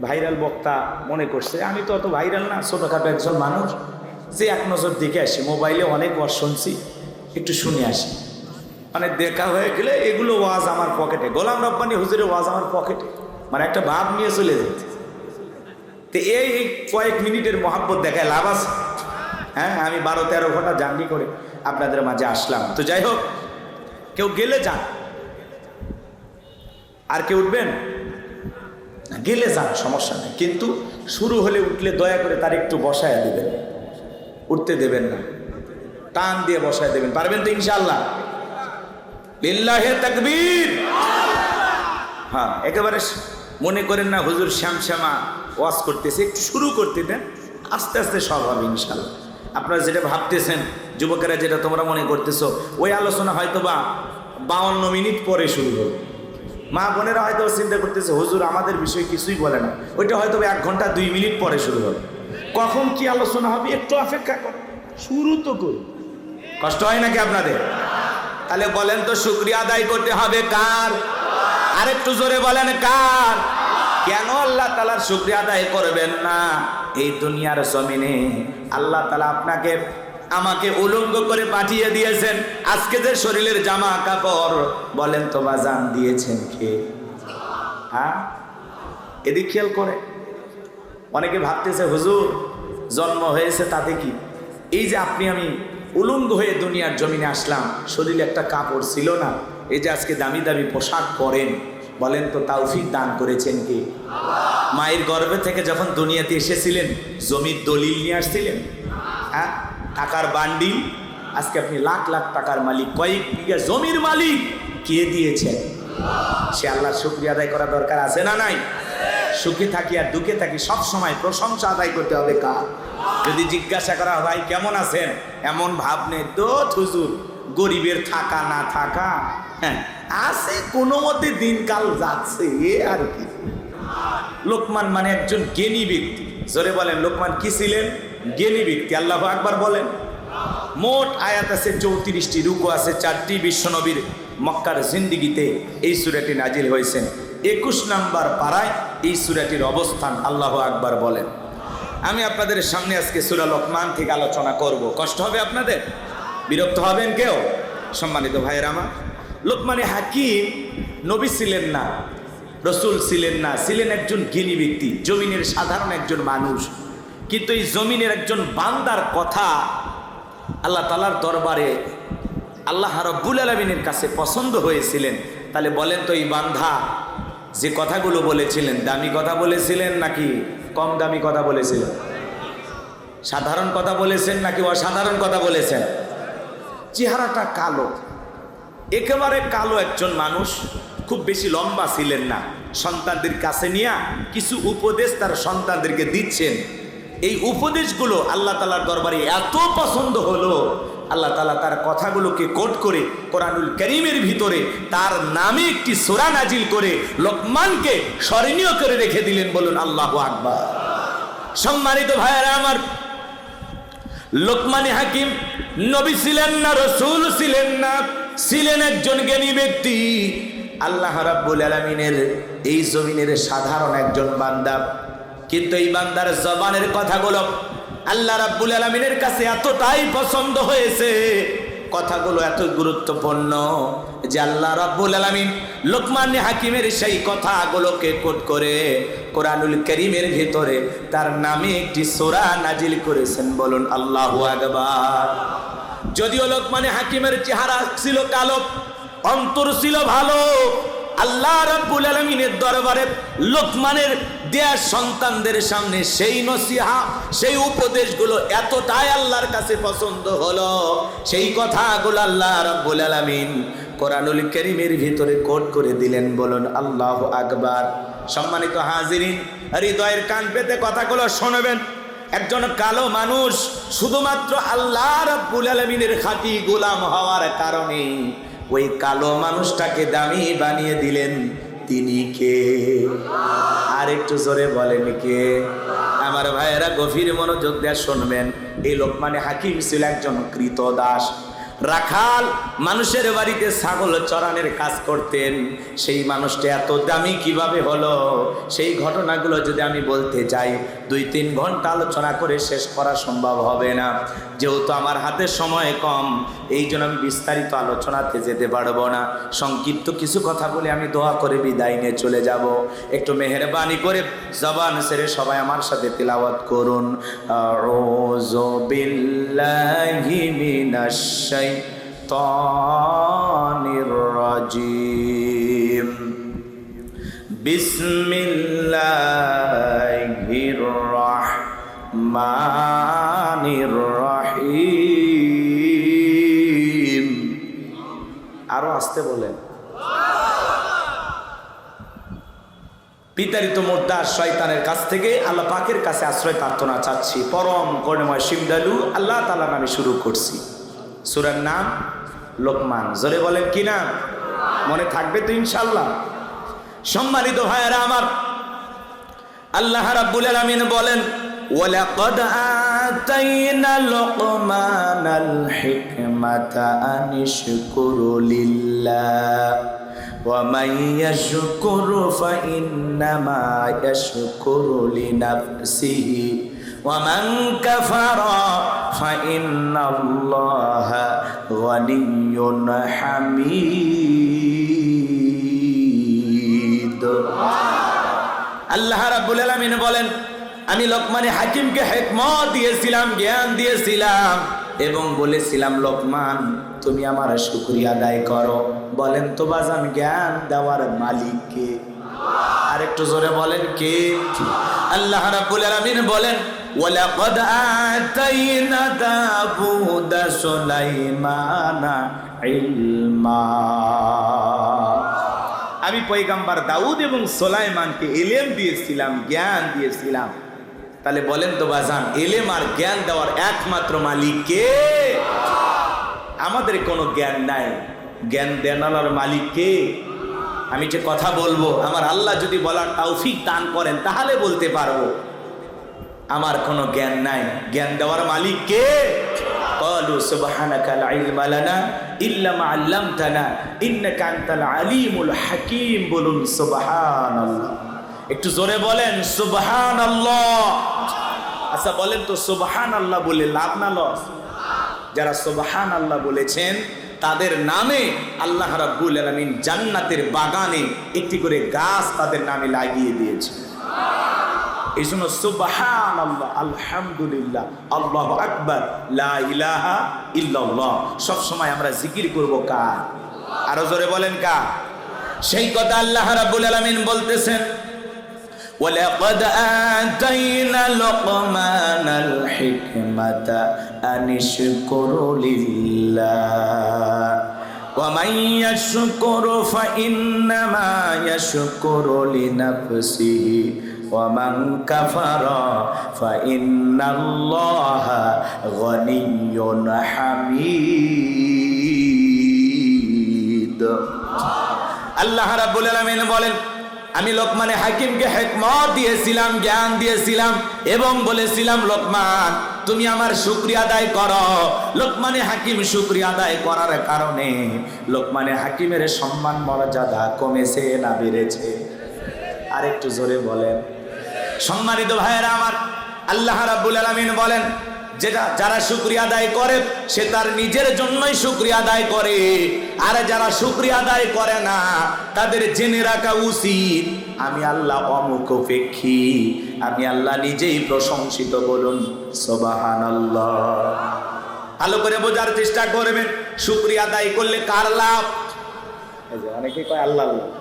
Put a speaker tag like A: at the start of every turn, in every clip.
A: Viral বক্তা মনে করছে, আমি তো অত ভাইরাল না, ছোটোখাটো একজন মানুষ, যে এক নজর দেখে আসি, মোবাইলে অনেক ওয়াজ শুনছি, একটু শুনে আসি। মানে দেখা হয়ে গেলে এগুলো ওয়াজ আমার পকেটে, গোলাম রব্বানী হুজুরের ওয়াজ আমার পকেটে, মানে একটা ভাব নিয়ে চলে যাচ্ছে। তো এই কয়েক মিনিটের মহাব্বত দেখায় লাভ আছে? হ্যাঁ, আমি 12-13 ঘন্টা জার্নি করে আপনাদের মাঝে আসলাম। তো যাই হোক, কেউ গেলে যান, আর কেউ উঠবেন গেলে যান, সমস্যা নেই, কিন্তু শুরু হলে উঠলে দয়া করে তার একটু বসায় দেবেন, উঠতে দেবেন না, টান দিয়ে বসায় দেবেন। পারবেন তো ইনশাআল্লাহ? লিল্লাহে তাকবীর। হ্যাঁ, একেবারে মনে করেন না হুজুর শ্যামশ্যামা ওয়াজ করতেছে, একটু শুরু করতে দেন, আস্তে আস্তে সব হবে ইনশাআল্লাহ। আপনারা যেটা ভাবতেছেন, যুবকেরা যেটা তোমরা মনে করতেছো, ওই আলোচনা হয়তো বা 52 মিনিট পরে শুরু হবে। মা বোনেরা হয়তো চিন্তা করতেছে হুজুর আমাদের বিষয়ে কিছুই বলে না, ওইটা হয়তো 1 ঘন্টা 2 মিনিট পরে শুরু হবে। কখন কি আলোচনা হবে একটু অপেক্ষা করো, শুরু তো করি। কষ্ট হয় নাকি আপনাদের? তাহলে বলেন তো, শুকরিয়া আদায় করতে হবে কার? আরেকটু জোরে বলেন কার? কেন আল্লাহ তাআলার শুকরিয়া আদায় করবেন না? এই দুনিয়ার জমিনে আল্লাহ তাআলা আপনাকে আমাকে উলঙ্গ করে পাঠিয়ে দিয়েছেন। আজকে যে শরীরের জামা কাপড়, বলেন তো বাজান দিয়েছেন কে? হ্যাঁ, এদিক খেয়াল করে। অনেকে ভাবতেছে হুজুর জন্ম হয়েছে তাতে কি, এই যে আপনি আমি উলঙ্গ হয়ে দুনিয়ার জমিনে আসলাম, শরীরে একটা কাপড় ছিল না, এই যে আজকে দামি দামি পোশাক পরেন, বলেন তো তৌফিক দান করেছেন কে? মায়ের গর্ভে থেকে যখন দুনিয়াতে এসেছিলেন জমির দলিল নিয়ে আসছিলেন? হ্যাঁ, টাকার বান্ডিল, আজকে আপনি লাখ লাখ টাকার মালিক, কয়েক বিঘা জমির মালিক, কে দিয়েছেন? সে আল্লাহর শুকরিয়া আদায় করা দরকার আছে না নাই? সুখে থাকি আর দুঃখে থাকি সব সময় প্রশংসা আদায় করতে হবে কার? যদি জিজ্ঞাসা করা ভাই কেমন আছেন, এমন ভাব নেই তো হুজুর গরিবের থাকা না থাকা, হ্যাঁ আছে, কোনো মতে দিনকাল যাচ্ছে, এ আর কি। লোকমান মানে একজন জ্ঞানী ব্যক্তি, জোরে বলেন লোকমান কি ছিলেন? জ্ঞানী ব্যক্তি। আল্লাহু আকবার বলেন। মোট আয়াত আছে 34টি, রুকু আছে 4টি। বিশ্বনবীর মক্কার জিন্দিগিতে এই সূরাটি নাজিল হয়েছেন। 21 নম্বর পারায় এই সূরাটির অবস্থান। আল্লাহু আকবার বলেন। আমি আপনাদের সামনে আজকে সূরা লোকমান থেকে আলোচনা করব। কষ্ট হবে আপনাদের? বিরক্ত হবেন কেউ? সম্মানিত ভাইয়েরা আমার, লোকমানে হাকিম নবী ছিলেন না, রসুল ছিলেন না, ছিলেন একজন জ্ঞানী ব্যক্তি, জমিনের সাধারণ একজন মানুষ। কিন্তু এই জমিনের একজন বান্দার কথা আল্লাহ তাআলার দরবারে আল্লাহ রাব্বুল আলামিনের কাছে পছন্দ হয়েছিলেন। তাহলে বলেন তো, এই বান্দা যে কথাগুলো বলেছিলেন, দামি কথা বলেছিলেন নাকি কম দামি কথা বলেছিলেন? সাধারণ কথা বলেছেন নাকি অসাধারণ কথা বলেছেন? চেহারাটা কালো, একেবারে কালো একজন মানুষ, খুব বেশি লম্বা ছিলেন না। সন্তানদের কাছে নিয়ে কিছু উপদেশ তার সন্তানদেরকে দিচ্ছেন। এই উপদেশগুলো আল্লাহ তাআলার দরবারে এত পছন্দ হলো, আল্লাহ তাআলা তার কথাগুলোকে কোট করে কোরআনুল কারীমের ভিতরে তার নামে একটি সূরা নাজিল করে লোকমানকে স্মরণীয় করে রেখে দিলেন। বলুন আল্লাহু আকবার। সম্মানিত ভাইয়েরা আমার, লোকমানে হাকিম নবী ছিলেন না, রসুল ছিলেন না, ছিলেন একজন জ্ঞানী ব্যক্তি, আল্লাহ রাব্বুল আলামিনের এই জমিনের সাধারণ একজন বান্দা। কিন্তু এই বান্দার জবানের কথাগুলো আল্লাহ রাব্বুল আলামিনের কাছে এতটাই পছন্দ হয়েছে, কথাগুলো এত গুরুত্বপূর্ণ যে আল্লাহ রাব্বুল আলামিন লোকমান হাকিমের সেই কথাগুলোকে কোট করে কোরআনুল কারীমের ভিতরে তার নামে একটি সূরা নাজিল করেছেন। বলুন আল্লাহু আকবার। যদিও লোকমান হাকিমের চেহারা ছিল কালো, অন্তর ছিল ভালো, আল্লাহ রাব্বুল আলামিনের দরবারে লোকমানের দেয়া সন্তানদের সামনে সেই নসিহা, সেই উপদেশগুলো এতটাই আল্লাহর কাছে পছন্দ হলো, সেই কথাগুলো আল্লাহ রাব্বুল আলামিন কোরআনুল কারীমের ভিতরে কোট করে দিলেন। বলুন আল্লাহু আকবার। সম্মানিত হাজিরিন, হৃদয়ের কান পেতে কথাগুলো শুনবেন। একজন কালো মানুষ শুধুমাত্র আল্লাহ রাব্বুল আলামিনের খাঁটি গোলাম হওয়ার কারণে ওই কালো মানুষটাকে দামি বানিয়ে দিলেন। তিনি কে? আর একটু জোরে বলেন কে? আমার ভাইয়েরা গভীর মনোযোগ দিয়ে শুনবেন। এই লোকমানে হাকিম ছিল একজন কৃতদাস। রাখাল মানুষের বাড়িতে ছাগল চড়ানোর কাজ করতেন, সেই মানুষটা এত দামি কিভাবে হলো, সেই ঘটনাগুলো যদি আমি বলতে যাই 2-3 ঘন্টা আলোচনা করে শেষ করা সম্ভব হবে না। যেহেতু আমার হাতে সময় কম, এই জন্য আমি বিস্তারিত আলোচনাতে যেতে পারবো না। সংক্ষিপ্ত কিছু কথা বলে আমি দোয়া করে বিদায় নিয়ে চলে যাব। একটু মেহেরবানি করে জবান ছেড়ে সবাই আমার সাথে তিলাওয়াত করুন। আউযু বিল্লাহি মিনাশ শাইতানির রাজিম। বিসমিল্লাহির রাহমানির রাহিম। আরো আসতে বলেন। বিতাড়িত মুর্দার শয়তানের কাছ থেকে আল্লাহ পাকের কাছে আশ্রয় প্রার্থনা চাচ্ছি। পরম করুণাময় সিমডালু আল্লাহ তাআলার নামে শুরু করছি। সূরার নাম লোকমান। জোরে বলেন কি নাম? মনে থাকবে তো ইনশাআল্লাহ। সম্মানিত ভাইয়েরা আমার, আল্লাহ রাব্বুল আলামিন বলেন, ওয়ালাকাদ আতাইনা লুকমানাল হিকমাতা আনিশকুরু লিল্লাহ ওয়া মান ইয়াশকুরু ফাইন্নামা ইয়াশকুরু লিনাফসিহি ওয়া মান কাফারা ফাইন্নাল্লাহা গানিয়্যুন হামিদ। আল্লাহ রাব্বুল আলামিন বলেন, আমি লোকমানে হাকিমকে হিকমত দিয়েছিলাম, জ্ঞান দিয়েছিলাম এবং বলেছিলাম, লোকমান তুমি আমার শুকরিয়া আদায় করো। বলেন তো বাজান, জ্ঞান দেওয়ার মালিক কে? আর একটু জোরে বলেন কে? আল্লাহ রাব্বুল আলামিন বলেন, ওয়ালাকাদ আতাইনা দাউদা সুলাইমানা ইলমা। আমি পয়গম্বর দাউদ এবং সুলাইমানকে ইলম দিয়েছিলাম, জ্ঞান দিয়েছিলাম। তাহলে বলেন তো বাজান, ইলম আর জ্ঞান দেওয়ার একমাত্র মালিক কে? আমাদের কোনো জ্ঞান নাই, জ্ঞান দেওয়ার মালিক কে? আমি যে কথা বলবো, আমার আল্লাহ যদি বলার তৌফিক দান করেন তাহলে বলতে পারবো। আমার কোনো জ্ঞান নাই, জ্ঞান দেওয়ার মালিক কে? قالوا سبحانك لا علم لنا إلا ما علمتنا إنك أنت العليم الحكيم। বলুন সুবহানাল্লাহ। একটু জোরে বলেন সুবহানাল্লাহ। আচ্ছা বলেন তো, সুবহানাল্লাহ বলে লাভ না লস? যারা সুবহানাল্লাহ বলেছেন তাদের নামে আল্লাহ রাব্বুল আলামিন জান্নাতের বাগানে একটি করে গাছ তাদের নামে লাগিয়ে দিয়েছে। এই জন্য সুবহানাল্লাহ, আলহামদুলিল্লাহ, আল্লাহু আকবার, লা ইলাহা ইল্লাল্লাহ সব সময় আমরা জিকির করব কার? আরো জোরে বলেন কার? সেই কথা আল্লাহ রাব্বুল আলামিন বলতেছেন, ওয়ালাকাদ আতাইনা লুকমানাল হিকমাতা আনিশকুরু লিল্লাহ ওয়া মান ইয়াশকুরু ফাইন্নামা ইয়াশকুরু লিনাফসিহি ওয়া মান কাফারা ফাইন্নাল্লাহা গানিয়্যুন হামিদ। আল্লাহ রাব্বুল আলামিন বলেন, আমি লোকমানে হাকিমকে হিকমত দিয়েছিলাম, জ্ঞান দিয়েছিলাম এবং বলেছিলাম, লোকমান তুমি আমার শুকরিয়া আদায় করো। লোকমানে হাকিম শুকরিয়া আদায় করার কারণে লোকমানে হাকিমের সম্মান মর্যাদা কমেছে না বেড়েছে? আর একটু জোরে বলেন। সম্মানিত ভাইয়েরা আমার, আল্লাহ রাব্বুল আলামিন বলেন, যারা শুকরিয়া আদায় করে সে তার নিজের জন্যই শুকরিয়া আদায় করে, আর যারা শুকরিয়া আদায় করে না তাদের জেনে রাখা উচিত আমি আল্লাহ অমুখাপেক্ষী, আমি আল্লাহ নিজেই প্রশংসিত। বলুন সুবহানাল্লাহ। ভালো করে বোঝার চেষ্টা করবেন, শুকরিয়া আদায় করলে কার লাভ? অনেকে কয় আল্লাহ লাভ।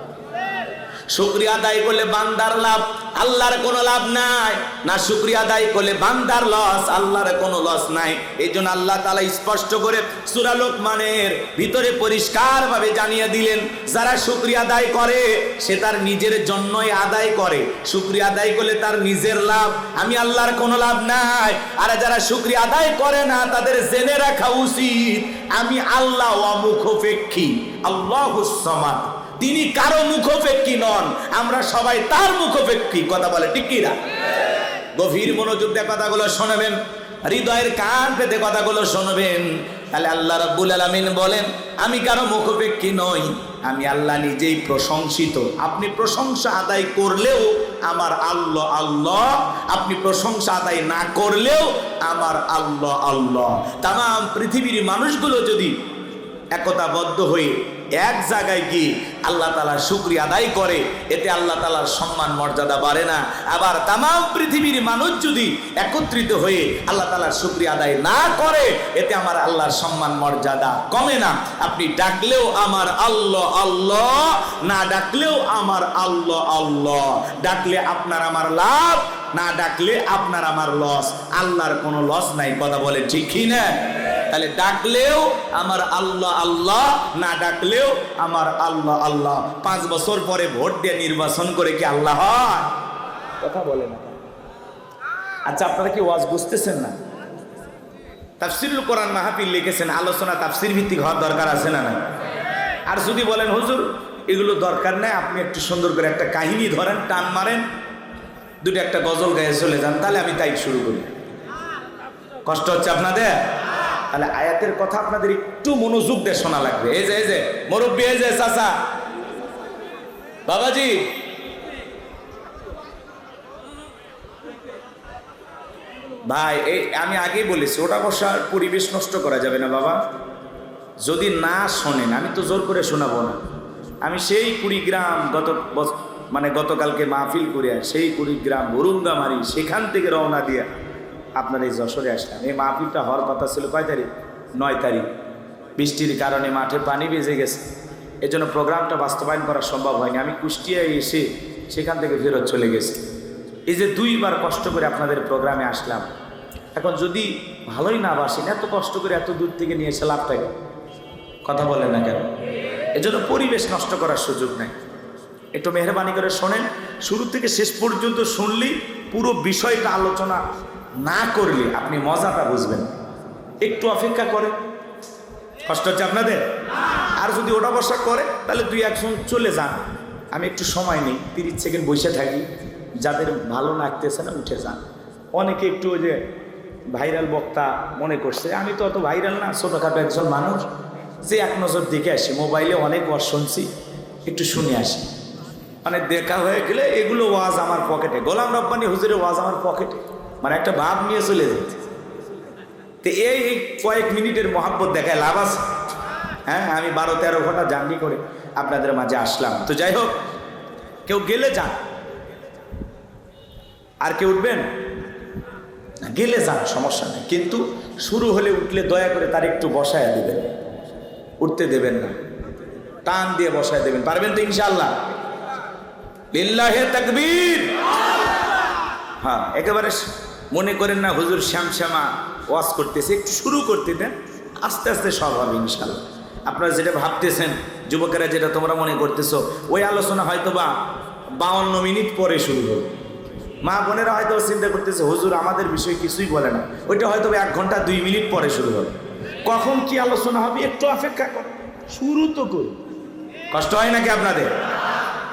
A: শুকরিয়া আদায় করলে বান্দার লাভ, আল্লাহর কোনো লাভ নাই। না শুকরিয়া আদায় করলে বান্দার লস, আল্লাহর কোনো লস নাই। এই জন্য আল্লাহ তাআলা স্পষ্ট করে সূরা লোকমানের ভিতরে পরিষ্কারভাবে জানিয়ে দিলেন, যারা শুকরিয়া আদায় করে সে তার নিজের জন্যই আদায় করে। শুকরিয়া আদায় করলে তার নিজের লাভ, আমি আল্লাহর কোনো লাভ নাই। আর যারা শুকরিয়া আদায় করে না তাদের জেনে রাখা উচিত আমি আল্লাহ অমুখাপেক্ষী, আল্লাহুস সামাদ। তিনি কারো মুখাপেক্ষী নন, আমরা সবাই তার মুখাপেক্ষী। কথা বলে ঠিক কি না? গভীর মনোযোগ দিয়ে কথাগুলো শুনবেন, হৃদয়ের কান পেতে কথাগুলো শুনবেন। তাহলে আল্লাহ রাব্বুল আলামিন বলেন আমি কারো মুখাপেক্ষী নই, আমি আল্লাহ নিজেই প্রশংসিত। আপনি প্রশংসা আদায় করলেও আমার আল্লাহ আল্লাহ, আপনি প্রশংসা আদায় না করলেও আমার আল্লাহ আল্লাহ। তামাম পৃথিবীর মানুষগুলো যদি একতাবদ্ধ হয়ে এক জায়গায় গিয়ে আল্লাহ তাআলার শুকরিয়া আদায় করে, এতে আল্লাহ তাআলার সম্মান মর্যাদা বাড়ে না। আবার তামাম পৃথিবীর মানুষ যদি একত্রিত হয়ে আল্লাহ তাআলার শুকরিয়া আদায় না করে, এতে আমার আল্লাহর সম্মান মর্যাদা কমে না। আপনি ডাকলেও আমার আল্লাহ আল্লাহ, না ডাকলেও আমার আল্লাহ আল্লাহ। ডাকলে আপনার আমার লাভ, না ডাকলে আপনার আমার লস। আল্লাহর কোনো লস নাই, কথা বলে ঠিক কি না? তাহলে ডাকলেও আমার আল্লাহ আল্লাহ, না ডাকলেও আমার আল্লাহ আল্লাহ। 5 বছর পরে ভোট দিয়ে নির্বাচন করে কি আল্লাহ হয়? কথা বলে না। আচ্ছা, আপনারা কি ওয়াজ বুঝতেছেন না? তাফসিরুল কোরআন মাহফিল লিখেছেন, আলোচনা তাফসির ভিত্তিক হওয়ার দরকার আছে না নাই? আর যদি বলেন হুজুর এগুলো দরকার নাই, আপনি একটু সুন্দর করে একটা কাহিনী ধরেন, টান মারেন, দুটো একটা গজল গায়ে চলে যান, তাহলে আমি তাই শুরু করি। কষ্ট হচ্ছে আপনাদের? তাহলে আয়াতের কথা আপনাদের একটু মনোযোগ দিয়ে শোনা লাগবে। এই যে মুরব্বী, এই যে চাচা, বাবাজি, ভাই, এই আমি আগেই বলেছি ওটা বসার পরিবেশ নষ্ট করা যাবে না বাবা। যদি না শোনেন, আমি তো জোর করে শোনাবো না। আমি সেই কুড়িগ্রাম গতকালকে মাহফিল করে সেই কুড়িগ্রাম বুরুঙ্গামারি, সেখান থেকে রওনা দিয়ে আপনার এই যশোরে আসলাম। এই মাহফিলটা হওয়ার কথা ছিল কয় তারিখ? 9 তারিখ। বৃষ্টির কারণে মাঠে পানি বেজে গেছে, এজন্য প্রোগ্রামটা বাস্তবায়ন করা সম্ভব হয়নি। আমি কুষ্টিয়ায় এসে সেখান থেকে ফেরত চলে গেছি। এই যে 2 বার কষ্ট করে আপনাদের প্রোগ্রামে আসলাম, এখন যদি ভালোই না বাসেন, এত কষ্ট করে এত দূর থেকে নিয়ে এসে লাভটাকে, কথা বলেন না কেন? এজন্য পরিবেশ নষ্ট করার সুযোগ নেই। একটু মেহরবানি করে শোনেন, শুরু থেকে শেষ পর্যন্ত শুনলি, পুরো বিষয়টা আলোচনা না করলে আপনি মজাটা বুঝবেন। একটু অপেক্ষা করে, কষ্ট হচ্ছে আপনাদের? আর যদি ওটা বসা করে তাহলে 2-1 চলে যান, আমি একটু সময় নেই, 30 সেকেন্ড বসে থাকি। যাদের ভালো লাগতেছে না উঠে যান। অনেকে একটু ওই যে ভাইরাল বক্তা মনে করছে, আমি তো অত ভাইরাল না, ছোটোখাটো একজন মানুষ, যে এক নজর দেখে আসি। মোবাইলে অনেক ওয়াজ শুনছি, একটু শুনে আসি। মানে দেখা হয়ে গেলে এগুলো ওয়াজ আমার পকেটে, গোলাম রব্বানী হুজুরের ওয়াজ আমার পকেটে, মানে একটা ভাব নিয়ে চলে যেতে। তো এই কয়েক মিনিটের মহাব্বত দেখায় লাভ আছে? হ্যাঁ, আমি 12-13 ঘন্টা জার্নি করে আপনাদের মাঝে আসলাম। তো যাই হোক, কেউ গেলে যান, আর কেউ উঠবেন না, গেলে যান, সমস্যা নেই। কিন্তু শুরু হলে উঠলে দয়া করে তার একটু বসায় দেবেন, উঠতে দেবেন না, টান দিয়ে বসায় দেবেন। পারবেন তো ইনশাআল্লাহ? লিল্লাহে তাকবীর। হ্যাঁ, একেবারে মনে করেন না হুজুর শ্যামশ্যামা ওয়াজ করতেছে, একটু শুরু করতে দেন, আস্তে আস্তে সব হবে ইনশাআল্লাহ। আপনারা যেটা ভাবতেছেন, যুবকেরা যেটা তোমরা মনে করতেছো, ওই আলোচনা হয়তো বা 52 মিনিট পরে শুরু হবে। মা বোনেরা হয়তো চিন্তা করতেছে হুজুর আমাদের বিষয় কিছুই বলে না, ওইটা হয়তো 1 ঘন্টা 2 মিনিট পরে শুরু হবে। কখন কি আলোচনা হবে একটু অপেক্ষা করো, শুরু তো করি। কষ্ট হয় নাকি আপনাদের?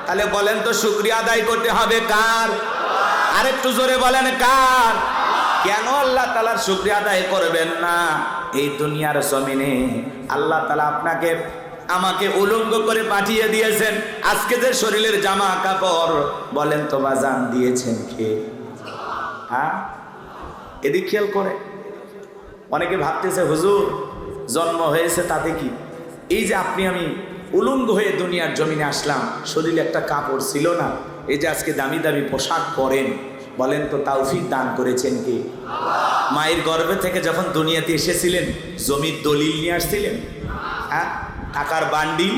A: তাহলে বলেন তো, শুকরিয়া আদায় করতে হবে কার? আরেকটু জোরে বলেন কার? কেন আল্লাহ তাআলার শুকরিয়া আদায় করবেন না? এই দুনিয়ার জমিনে আল্লাহ তাআলা আপনাকে আমাকে উলঙ্গ করে পাঠিয়ে দিয়েছেন। আজকে যে শরীরের জামা কাপড়, বলেন তো বাজান দিয়েছেন কে? হ্যাঁ, এদিক খেয়াল করে। অনেকে ভাবতেছে হুজুর জন্ম হয়েছে তাতে কি? এই যে আপনি আমি উলঙ্গ হয়ে দুনিয়ার জমিনে আসলাম, শরীরে একটা কাপড় ছিল না, এই যে আজকে দামি দামি পোশাক পরেন, বলেন তো তৌফিক দান করেছেন কে? মায়ের গর্ভে থেকে যখন দুনিয়াতে এসেছিলেন, জমির দলিল নিয়ে আসছিলেন? হ্যাঁ, টাকার বান্ডিল,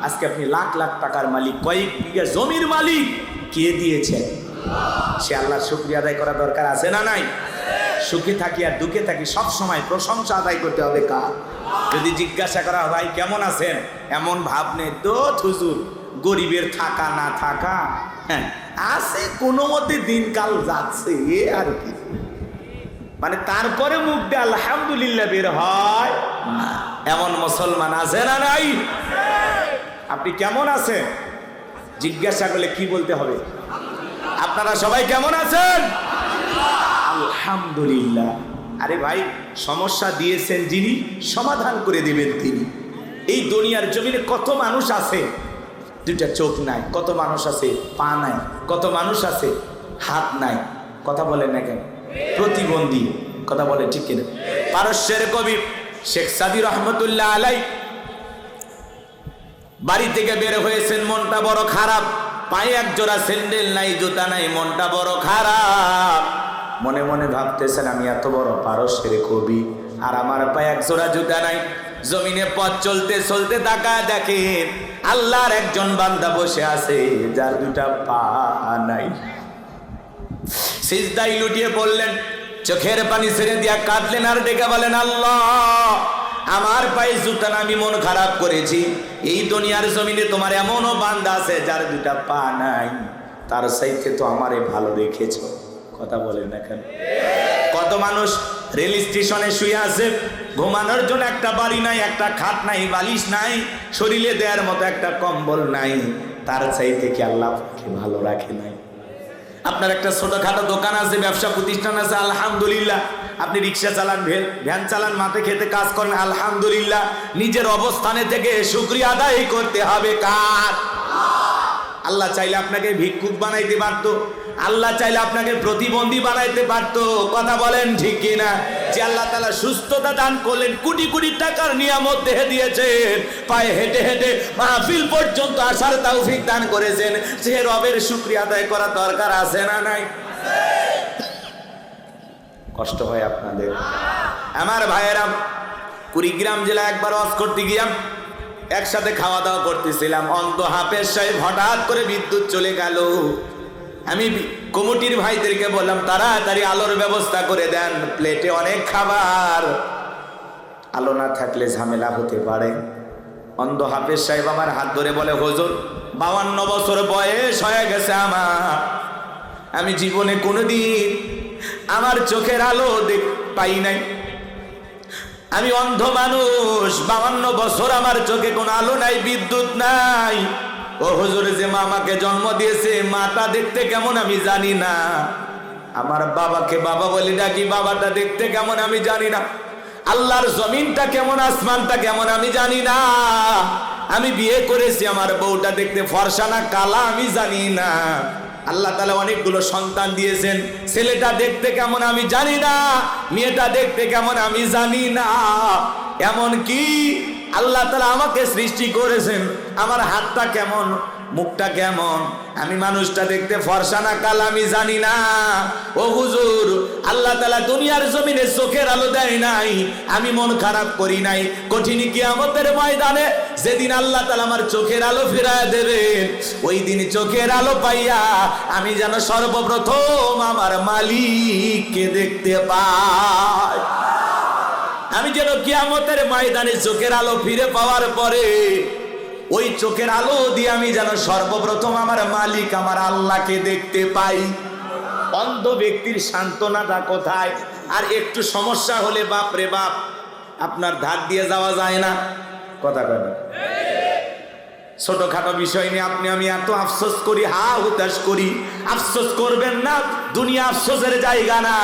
A: আজকে আপনি লাখ লাখ টাকার মালিক, কয়েক বিঘা জমির মালিক, কে দিয়েছেন? সে আল্লাহর শুকরিয়া আদায় করা দরকার আছে না নাই? সুখে থাকি আর দুঃখে থাকি সব সময় প্রশংসা আদায় করতে হবে কার? যদি জিজ্ঞাসা করা ভাই কেমন আছেন, এমন ভাব নেই তো হুজুর গরিবের থাকা না থাকা, হ্যাঁ আছে, কোনো মতে দিনকাল যাচ্ছে, এ আর কি। মানে তারপরে মুখ দিয়ে আলহামদুলিল্লাহ বের হয় না, এমন মুসলমান আছে না নাই? আপনি কেমন আছেন জিজ্ঞাসা করলে কি বলতে হবে? আপনারা সবাই কেমন আছেন? আলহামদুলিল্লাহ। আরে ভাই, সমস্যা দিয়েছেন যিনি, সমাধান করে দিবেন তিনি। এই দুনিয়ার জমিনে কত মানুষ আছে দুইটা চোখ নাই, কত মানুষ আছে পা নাই, কত মানুষ আছে হাত নাই, কথা বলেন না কেন? প্রতিবন্ধী, কথা বলে ঠিক কিনা? পারস্যের কবি শেখ সাদি রহমতুল্লাহ আলাই বাড়ি থেকে বের হয়েছেন, মনটা বড় খারাপ, পায়ে এক জোড়া স্যান্ডেল নাই, জুতা নাই, মনটা বড় খারাপ। মনে মনে ভাবতেছেন আমি এত বড় পারস্যের কবি আর আমার পায়ে এক জোড়া জুতা নাই। জমিনে পথ চলতে চলতে তাকায় দেখেন আল্লাহর একজন বান্দা বসে আছে যার দুটা পা নাই। সিজদায় লুটিয়ে পড়লেন, চোখের পানি ছেড়ে দিয়া কাঁদলেন আর ডেকে বলেন, আল্লাহ আমার পায়ে জুতা না, আমি মন খারাপ করেছি। এই দুনিয়ার জমিনে তোমার এমনও বান্দা আছে যার দুটা পা নাই, তার চাইতে তো আমারে ভালো রেখেছো, কথা বলেন না কেন? কত মানুষ রেল স্টেশনে শুয়ে আছে, ঘুমানোর জন্য একটা বাড়ি নাই, একটা খাট নাই, বালিশ নাই, শরীরে দেওয়ার মতো একটা কম্বল নাই, তার চাইতে কি আল্লাহকে ভালো রাখে নাই? আপনার একটা ছোটখাটো দোকান আছে, ব্যবসা প্রতিষ্ঠান আছে, আলহামদুলিল্লাহ। আপনি রিক্সা চালান, ভ্যান চালান, মাঠে খেতে কাজ করেন, আলহামদুলিল্লাহ। নিজের অবস্থানে থেকে শুকরিয়া আদায় করতে হবে কার? আল্লাহ চাইলে আপনাকে ভিক্ষুক বানাইতে পারতো, আল্লাহ চাইলে আপনাকে প্রতিবন্ধী বানাইতে পারতো, কথা বলেন ঠিক কিনা? যে আল্লাহ তাআলা সুস্থতা দান করলেন, কোটি কোটি টাকার নিয়ামত দেহে দিয়েছেন, পায়ে হেঁটে হেঁটে মাহফিল পর্যন্ত আসার তৌফিক দান করেছেন, সে রবের শুকরিয়া আদায় করা দরকার আছে না নাই? কষ্ট হয় আপনাদের? আমার ভাইয়েরা, কুড়িগ্রাম জেলা একবার ওয়াজ করতে গিয়াম, একসাথে খাওয়া দাওয়া করতেছিলাম, অন্ত হাফেজ সাহেব হঠাৎ করে বিদ্যুৎ চলে গেল। আমি কমিটির ভাইদেরকে বললাম তাড়াতাড়ি আলোর ব্যবস্থা করে দেন, প্লেটে অনেক খাবার, আলো না থাকলে ঝামেলা হতে পারে। অন্ধ হাফেজ সাহেব আমার হাত ধরে বলে, হুজুর 52 বছর বয়স হয়ে গেছে আমার, আমি জীবনে কোনোদিন আমার চোখের আলো পাই নাই, আমি অন্ধ মানুষ, 52 বছর আমার চোখে কোনো আলো নাই, বিদ্যুৎ নাই। ও হুজুর, যে মা আমাকে জন্ম দিয়েছে, মাটা দেখতে কেমন আমি জানি না, আমার বাবাকে বাবা বলি ডাকি, বাবাটা দেখতে কেমন আমি জানি না, আল্লাহর জমিনটা কেমন, আসমানটা কেমন আমি জানি না, আমি বিয়ে করেছি, আমার বউটা দেখতে ফর্সা না কালা আমি জানি না, আল্লাহ তাআলা অনেকগুলো সন্তান দিয়েছেন, ছেলেটা দেখতে কেমন আমি জানি না, মেয়েটা দেখতে কেমন আমি জানি না, এমন কি আল্লাহ তাআলা আমাকে সৃষ্টি করেছেন, আমার হাতটা কেমন, মুখটা কেমন, আমি মানুষটা দেখতে ফর্সা না কালা আমি জানি না। ও হুজুর, আল্লাহ তাআলা দুনিয়ার জমিনে চোখের আলো দেয় নাই, আমি মন খারাপ করি নাই, কঠিন কিয়ামতের ময়দানে যেদিন আল্লাহ তাআলা আমার চোখের আলো ফিরায় দেবেন, ওই দিন চোখের আলো পাইয়া আমি যেন সর্বপ্রথম আমার মালিককে দেখতে পাই। আমি যেন কিয়ামতের ময়দানে চোখের আলো ফিরে পাওয়ার পরে ওই চোখের আলো দিয়ে আমি যেন সর্বপ্রথম আমার মালিক, আমার আল্লাহকে দেখতে পাই। অন্ধ ব্যক্তির সান্ত্বনাটা কোথায়? আর একটু সমস্যা হলে বাপ রে বাপ, আপনার ধার দিয়ে যাওয়া যায় না, কথা কথা। ছোটখাটো বিষয় নিয়ে আপনি আমি এত আফসোস করি, হা হুতাশ করি। আফসোস করবেন না, দুনিয়া আফসোসের জায়গা না।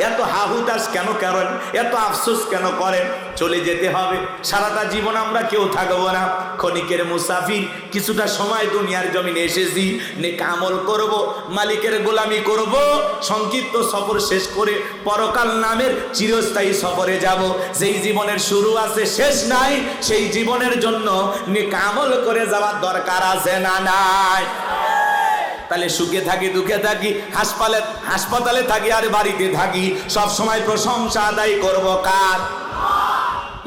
A: এত হা হুতাশ কেন করেন, এত আফসোস কেন করেন? চলে যেতে হবে, সারাটা জীবন আমরা কেউ থাকবো না, ক্ষণিকের মুসাফির। কিছুটা সময় দুনিয়ার জমিনে এসেছি, নেক আমল করব, মালিকের গোলামি করব, সংক্ষিপ্ত সফর শেষ করে পরকাল নামের চিরস্থায়ী সফরে যাব। যেই জীবনের শুরু আছে শেষ নাই, সেই জীবনের জন্য নেক আমল করে যাওয়ার দরকার আছে না নাই? তাহলে সুখে থাকি দুঃখে থাকি, হাসপাতালে থাকি আর বাড়িতে থাকি, সব সময় প্রশংসা আদায় করব কার?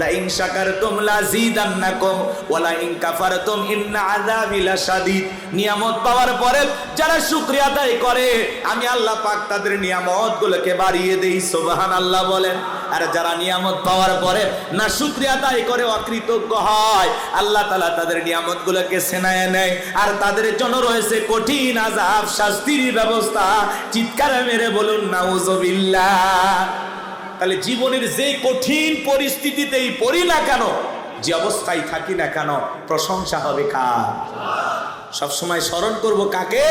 A: লা ইন শাকারতুম লাযীদান্নাকুম ওয়া লা ইন কাফারতুম ইন্না আযাবি লাশাদীদ। নিয়ামত পাওয়ার পরে যারা শুকরিয়া আদায় করে, আমি আল্লাহ পাক তাদের নিয়ামতগুলোকে বাড়িয়ে দেই, সুবহানাল্লাহ বলেন। আর যারা নিয়ামত পাওয়ার পরে না শুকরিয়া আদায় করে, অকৃতজ্ঞ হয়, আল্লাহ তাআলা তাদের নিয়ামতগুলোকে ছিনায় নেয়, আর তাদের জন্য রয়েছে কঠিন আযাব, শাস্তির ব্যবস্থা। চিৎকার মেরে বলুন নাউযুবিল্লাহ। তাহলে জীবনের যে কঠিন পরিস্থিতিতেই পড়ি না কেন, যে অবস্থায় থাকি না কেন, প্রশংসা হবে কার? সবসময় স্মরণ করব কাকে?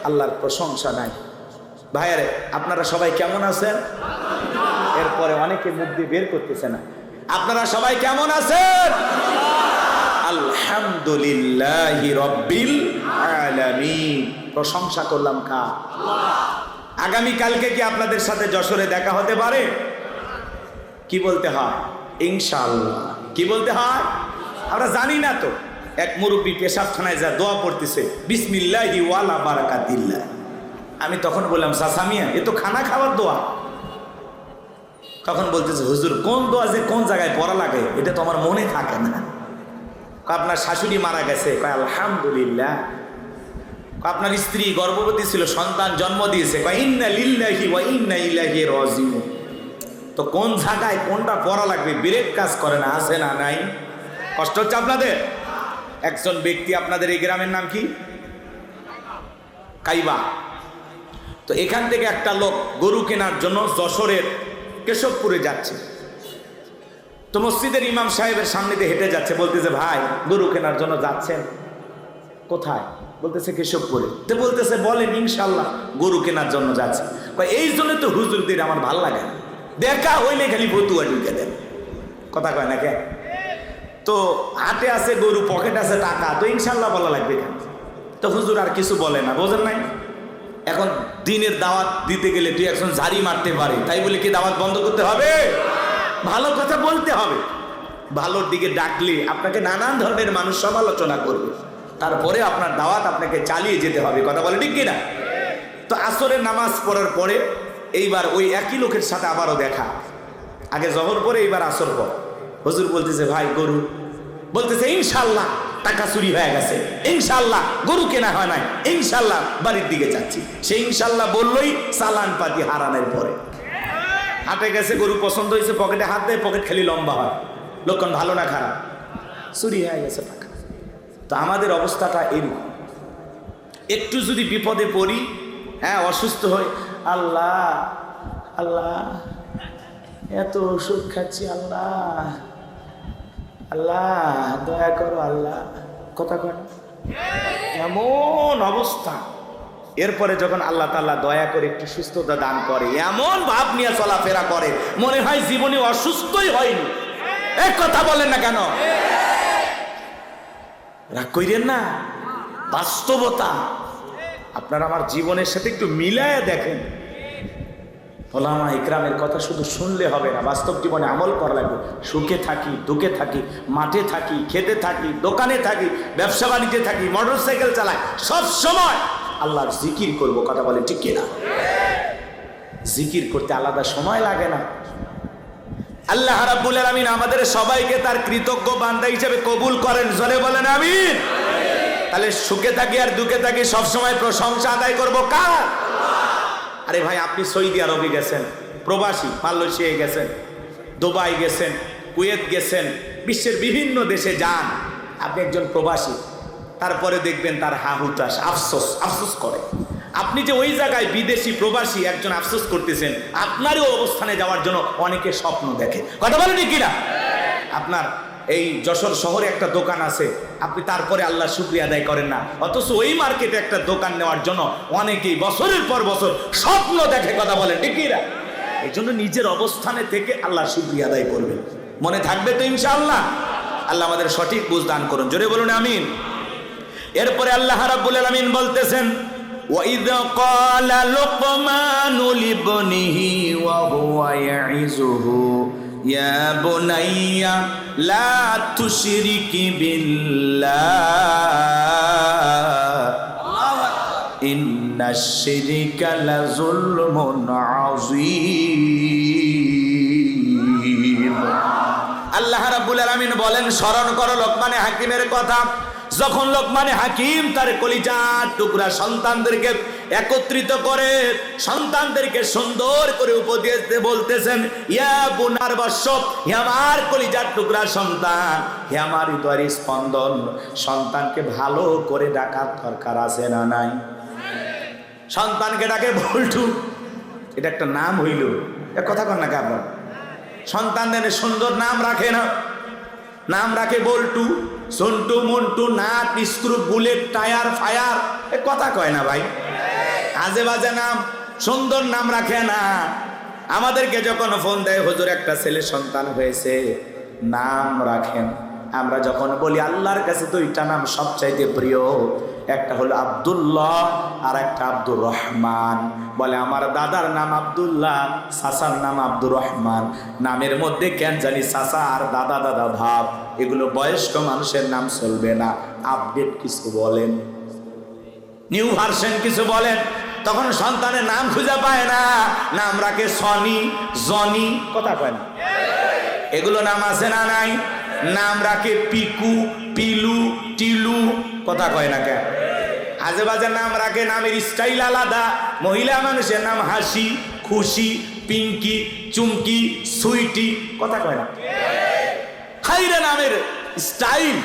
A: আল্লাহর প্রশংসা নাই। ভাইয়ারে, আপনারা সবাই কেমন আছেন? এরপরে অনেকে মুখ দিয়ে বের করতেছে না। আপনারা সবাই কেমন আছেন? আলহামদুলিল্লাহি রাব্বিল আলামিন। প্রশংসা করলাম কার? আগামী কালকে কি আপনাদের সাথে যশোরে দেখা হতে পারে? কি বলতে হয়? ইনশাআল্লাহ। কি বলতে হয়? আমরা জানি না তো। এক মুরব্বী পেশাবখানায় যা দোয়া পড়তেছে, বিসমিল্লাহি ওয়ালা বারাকাতিল্লাহ। আমি তখন বললাম, সাসামিয়া, এ তো খানা খাওয়ার দোয়া। তখন বলতেছে, হুজুর কোন দোয়া যে কোন জায়গায় পড়া লাগে এটা তো আমার মনে থাকে না। আপনার শাশুড়ি মারা গেছে, কয় আলহামদুলিল্লাহ। আপনার স্ত্রী গর্ভবতী ছিল, সন্তান জন্ম দিয়েছে, কয় ইন্না লিল্লাহি ওয়া ইন্না ইলাইহি রাজিউন। তো কোন জায়গায় কোনটা পড়া লাগবে ব্রেক কাজ করে না, আছে না নাই? কষ্ট হচ্ছে আপনাদের? একজন ব্যক্তি, আপনাদের এই গ্রামের নাম কি? কাইবা। তো এখান থেকে একটা লোক গরু কেনার জন্য যশোরের কেশবপুরে যাচ্ছে। তো মসজিদের ইমাম সাহেবের সামনে দিয়ে হেঁটে যাচ্ছে, বলতেছে, ভাই গরু কেনার জন্য যাচ্ছেন কোথায়? বলতেছে কেশবপুরে। তো বলতেছে, বলেন। ইনশাল্লাহ গরু কেনার জন্য যাচ্ছে। এই জন্য তো হুজুরদের আমার ভাল লাগে না, দেখা হইলে খালি ফতুয়া ঢুকে দেন। কথা কয় না কেন? তো হাতে আছে গরু, পকেট আছে টাকা, তো ইনশাল্লাহ বলা লাগবে কেন? তো হুজুর আর কিছু বলে না, বোঝেন নাই? এখন দিনের দাওয়াত দিতে গেলে তুই একজন ঝাড়ি মারতে পারে, তাই বলে কি দাওয়াত বন্ধ করতে হবে? ভালো কথা বলতে হবে। ভালোর দিকে ডাকলে আপনাকে নানান ধরনের মানুষ সমালোচনা করবে, তারপরে আপনার দাওয়াত আপনাকে চালিয়ে যেতে হবে। কথা বলে ঠিক কিনা? তো আসরের নামাজ পড়ার পরে এইবার ওই একই লোকের সাথে আবারও দেখা। আগে জহর পরে, এইবার আসর পর। হুজুর বলতেছে, ভাই গরু? বলতেছে, ইনশাল্লাহ টাকা চুরি হয়ে গেছে, ইনশাল্লাহ গরু কেনা হয় নাই, ইনশাল্লাহ বাড়ির দিকে যাচ্ছি। সে ইনশাল্লাহ বললই চালান পাতি হারানোর পরে হাটে গেছে, গরু পছন্দ হয়েছে, পকেটে হাত দেয়, পকেট খালি লম্বা হয়। লক্ষণ ভালো না খারাপ? চুরি হয়ে গেছে টাকা। তো আমাদের অবস্থাটা এরকম। একটু যদি বিপদে পড়ি, হ্যাঁ অসুস্থ হই, আল্লাহ আল্লাহ এত ওষুধ খাচ্ছি, আল্লাহ আল্লাহ দয়া করো, আল্লাহ। কথা কয় না? এমন অবস্থা। এরপরে যখন আল্লাহ তাআলা দয়া করে একটু সুস্থতা দান করে, এমন ভাব নিয়ে চলাফেরা করে মনে হয় জীবনে অসুস্থই হয়নি। এক কথা বলেন না কেন? রাগ কইরেন না, বাস্তবতা। আপনারা আমার জীবনের সাথে একটু মিলায় দেখেন। ওলামা ইকরামের কথা শুধু শুনলে হবে না, বাস্তব জীবনে আমল করা লাগবে। সুখে থাকি, দুঃখে থাকি, মাঠে থাকি, খেতে থাকি, দোকানে থাকি, ব্যবসা বাণিজ্যে থাকি, মোটর সাইকেল চালাই, সব সময় আল্লাহর জিকির করব। কথা বলে ঠিক কিনা? জিকির করতে আলাদা সময় লাগে না। আল্লাহ রাব্বুল আলামিন আমাদের সবাইকে তার কৃতজ্ঞ বান্দা হিসেবে কবুল করেন। জোরে বলেন আমিন। তাহলে সুখে থাকি আর দুঃখে থাকি সবসময় প্রশংসা আদায় করব কার? আরে ভাই, আপনি সৌদি আরবে গেছেন, প্রবাসী, মালয়েশিয়ায় গেছেন, দুবাই গেছেন, কুয়েত গেছেন, বিশ্বের বিভিন্ন দেশে যান, আপনি একজন প্রবাসী। তারপরে দেখবেন তার হাহুতাশ, আফসোস করে। আপনি যে ওই জায়গায় বিদেশি প্রবাসী একজন আফসোস করতেছেন, আপনারও অবস্থানে যাওয়ার জন্য অনেকে স্বপ্ন দেখে। কথা বলেন কি না? আপনার এই যশোর শহরে একটা দোকান আছে, আপনি তারপরে আল্লাহ শুকরিয়া আদায় করেন না, অথচ ওই মার্কেটে একটা দোকান নেওয়ার জন্য অনেকেই বছরের পর বছর স্বপ্ন দেখে। কথা বলেন ঠিক না? এই জন্য নিজের অবস্থানে থেকে আল্লাহ শুকরিয়া আদায় করবেন। মনে থাকবে তো ইনশাআল্লাহ? আল্লাহ আমাদের সঠিক বুঝ দান করুন। জোরে বলুন আমিন। এরপরে আল্লাহ রাব্বুল আলামিন বলতেছেন, وَإِذْ قَالَ لُقْمَانُ لِابْنِهِ وَهُوَ يَعِظُهُ يَا بُنَيَّ لَا تُشْرِكْ بِاللَّهِ إِنَّ الشِّرْكَ لَظُلْمٌ عَظِيمٌ। আল্লাহ রাব্বুল আলামিন বলেন, স্মরণ করো লোকমানে হাকিমের কথা। যখন লোকমানে হাকিম তার কলিজার টুকরা সন্তানদেরকে একত্রিত করে, সন্তানদেরকে সুন্দর করে উপদেশ দিয়ে বলতেছেন, ইয়া বুনার বৎস, হে আমার কলিজার টুকরা সন্তান, হে আমার হৃদয়ের স্পন্দন, সন্তানকে ভালো করে ডাকার দরকার আছে না নাই? সন্তানকে ডাকে বল্টু, এটা একটা নাম হইল, এ কথা কন না কে আপনার? সন্তানদের সুন্দর নাম রাখে না, নাম রাখে Boltu, Sontu, Montu, nut, screw, bullet, tyre, fire. এ কথা কয় না ভাই, আজে বাজে নাম, সুন্দর নাম রাখে না। আমাদেরকে যখন ফোন দেয়, হুজুর একটা ছেলে সন্তান হয়েছে, নাম রাখেন। আমরা যখন বলি আল্লাহর কাছে দুইটা নাম সবচাইতে প্রিয়, একটা হলো আব্দুল্লাহ আর একটা আব্দুর রহমান। বলে আমার দাদার নাম আব্দুল্লাহ, চাচার নাম আব্দুর রহমান। নামের মধ্যে কেন জানি চাচা আর দাদা দাদা ভাব, এগুলো বয়স্ক মানুষের নাম চলবে না। আপডেট কিছু বলেন, নিউ ভার্সন কিছু বলেন, তখন সন্তানের নাম খুঁজে পায় না, নাম রাখে সনি, জনি, কথা কয় না। এগুলো নাম আছে না নাই? নাম রাখে পিকু, পিলু, টিলু, কথা কয় না কেন? আজে বাজে নাম রাখে, নামের স্টাইল আলাদা। মহিলা মানুষের নাম হাসি, খুশি, পিঙ্কি, চুমকি, সুইটি, কথা কয় না। হাইরে নামের স্টাইল,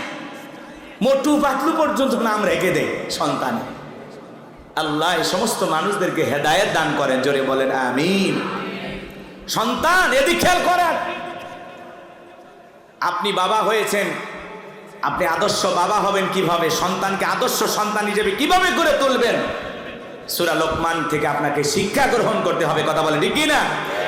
A: মোটু পাতলু পর্যন্ত নাম রেখে দেয় সন্তানে। আল্লাহ এই সমস্ত মানুষদেরকে হেদায়েত দান করেন, জোরে বলেন আমিন। সন্তান এদিকে খেয়াল করেন, আপনি বাবা হয়েছেন, আপনি আদর্শ বাবা হবেন কিভাবে, সন্তানকে আদর্শ সন্তান হিসেবে কিভাবে করে তুলবেন, সূরা লোকমান থেকে আপনাকে শিক্ষা গ্রহণ করতে হবে, কথা বলেন ঠিক না?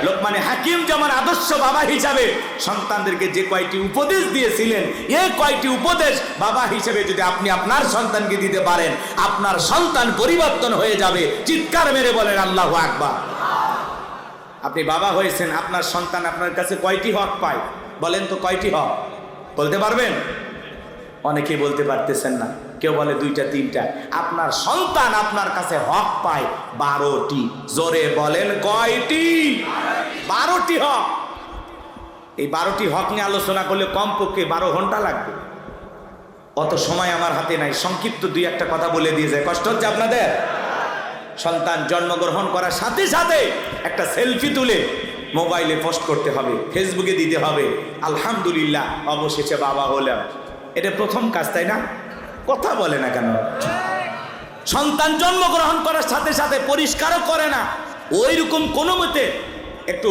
A: লোকমানে হাকিম যেমন আদর্শ বাবা হিসাবে সন্তানদেরকে যে কয়টি উপদেশ দিয়েছিলেন, এই কয়টি উপদেশ বাবা হিসেবে যদি আপনি আপনার সন্তানকে দিতে পারেন, আপনার সন্তান পরিবর্তন হয়ে যাবে। চিৎকার মেরে বলেন আল্লাহু আকবার। আপনি বাবা হয়েছেন, আপনার সন্তান আপনার কাছে কয়টি হক পায় বলেন তো? কয়টি হক বলতে পারবেন? অনেকেই বলতে পারতেছেন না, কেউ বলে দুইটা তিনটা। আপনার সন্তান আপনার কাছে হক পায় 12টি। জোরে বলেন কয়টি? 12টি হক। এই 12টি হক নিয়ে আলোচনা করলে কমপক্ষে 12 ঘন্টা লাগবে। অত সময় আমার হাতে নাই, সংক্ষিপ্ত দুই একটা কথা বলে দিয়ে যায়। কষ্ট হচ্ছে আপনাদের? সন্তান জন্মগ্রহণ করার সাথে সাথে একটা সেলফি তুলে মোবাইলে পোস্ট করতে হবে, ফেসবুকে দিতে হবে, আলহামদুলিল্লাহ অবশেষে বাবা হলাম। এটা প্রথম কাজ, তাই না? কথা বলে না কেন? সন্তান জন্মগ্রহণ করার সাথে সাথে পরিষ্কারও করে না, ওই রকম কোনো মতে একটু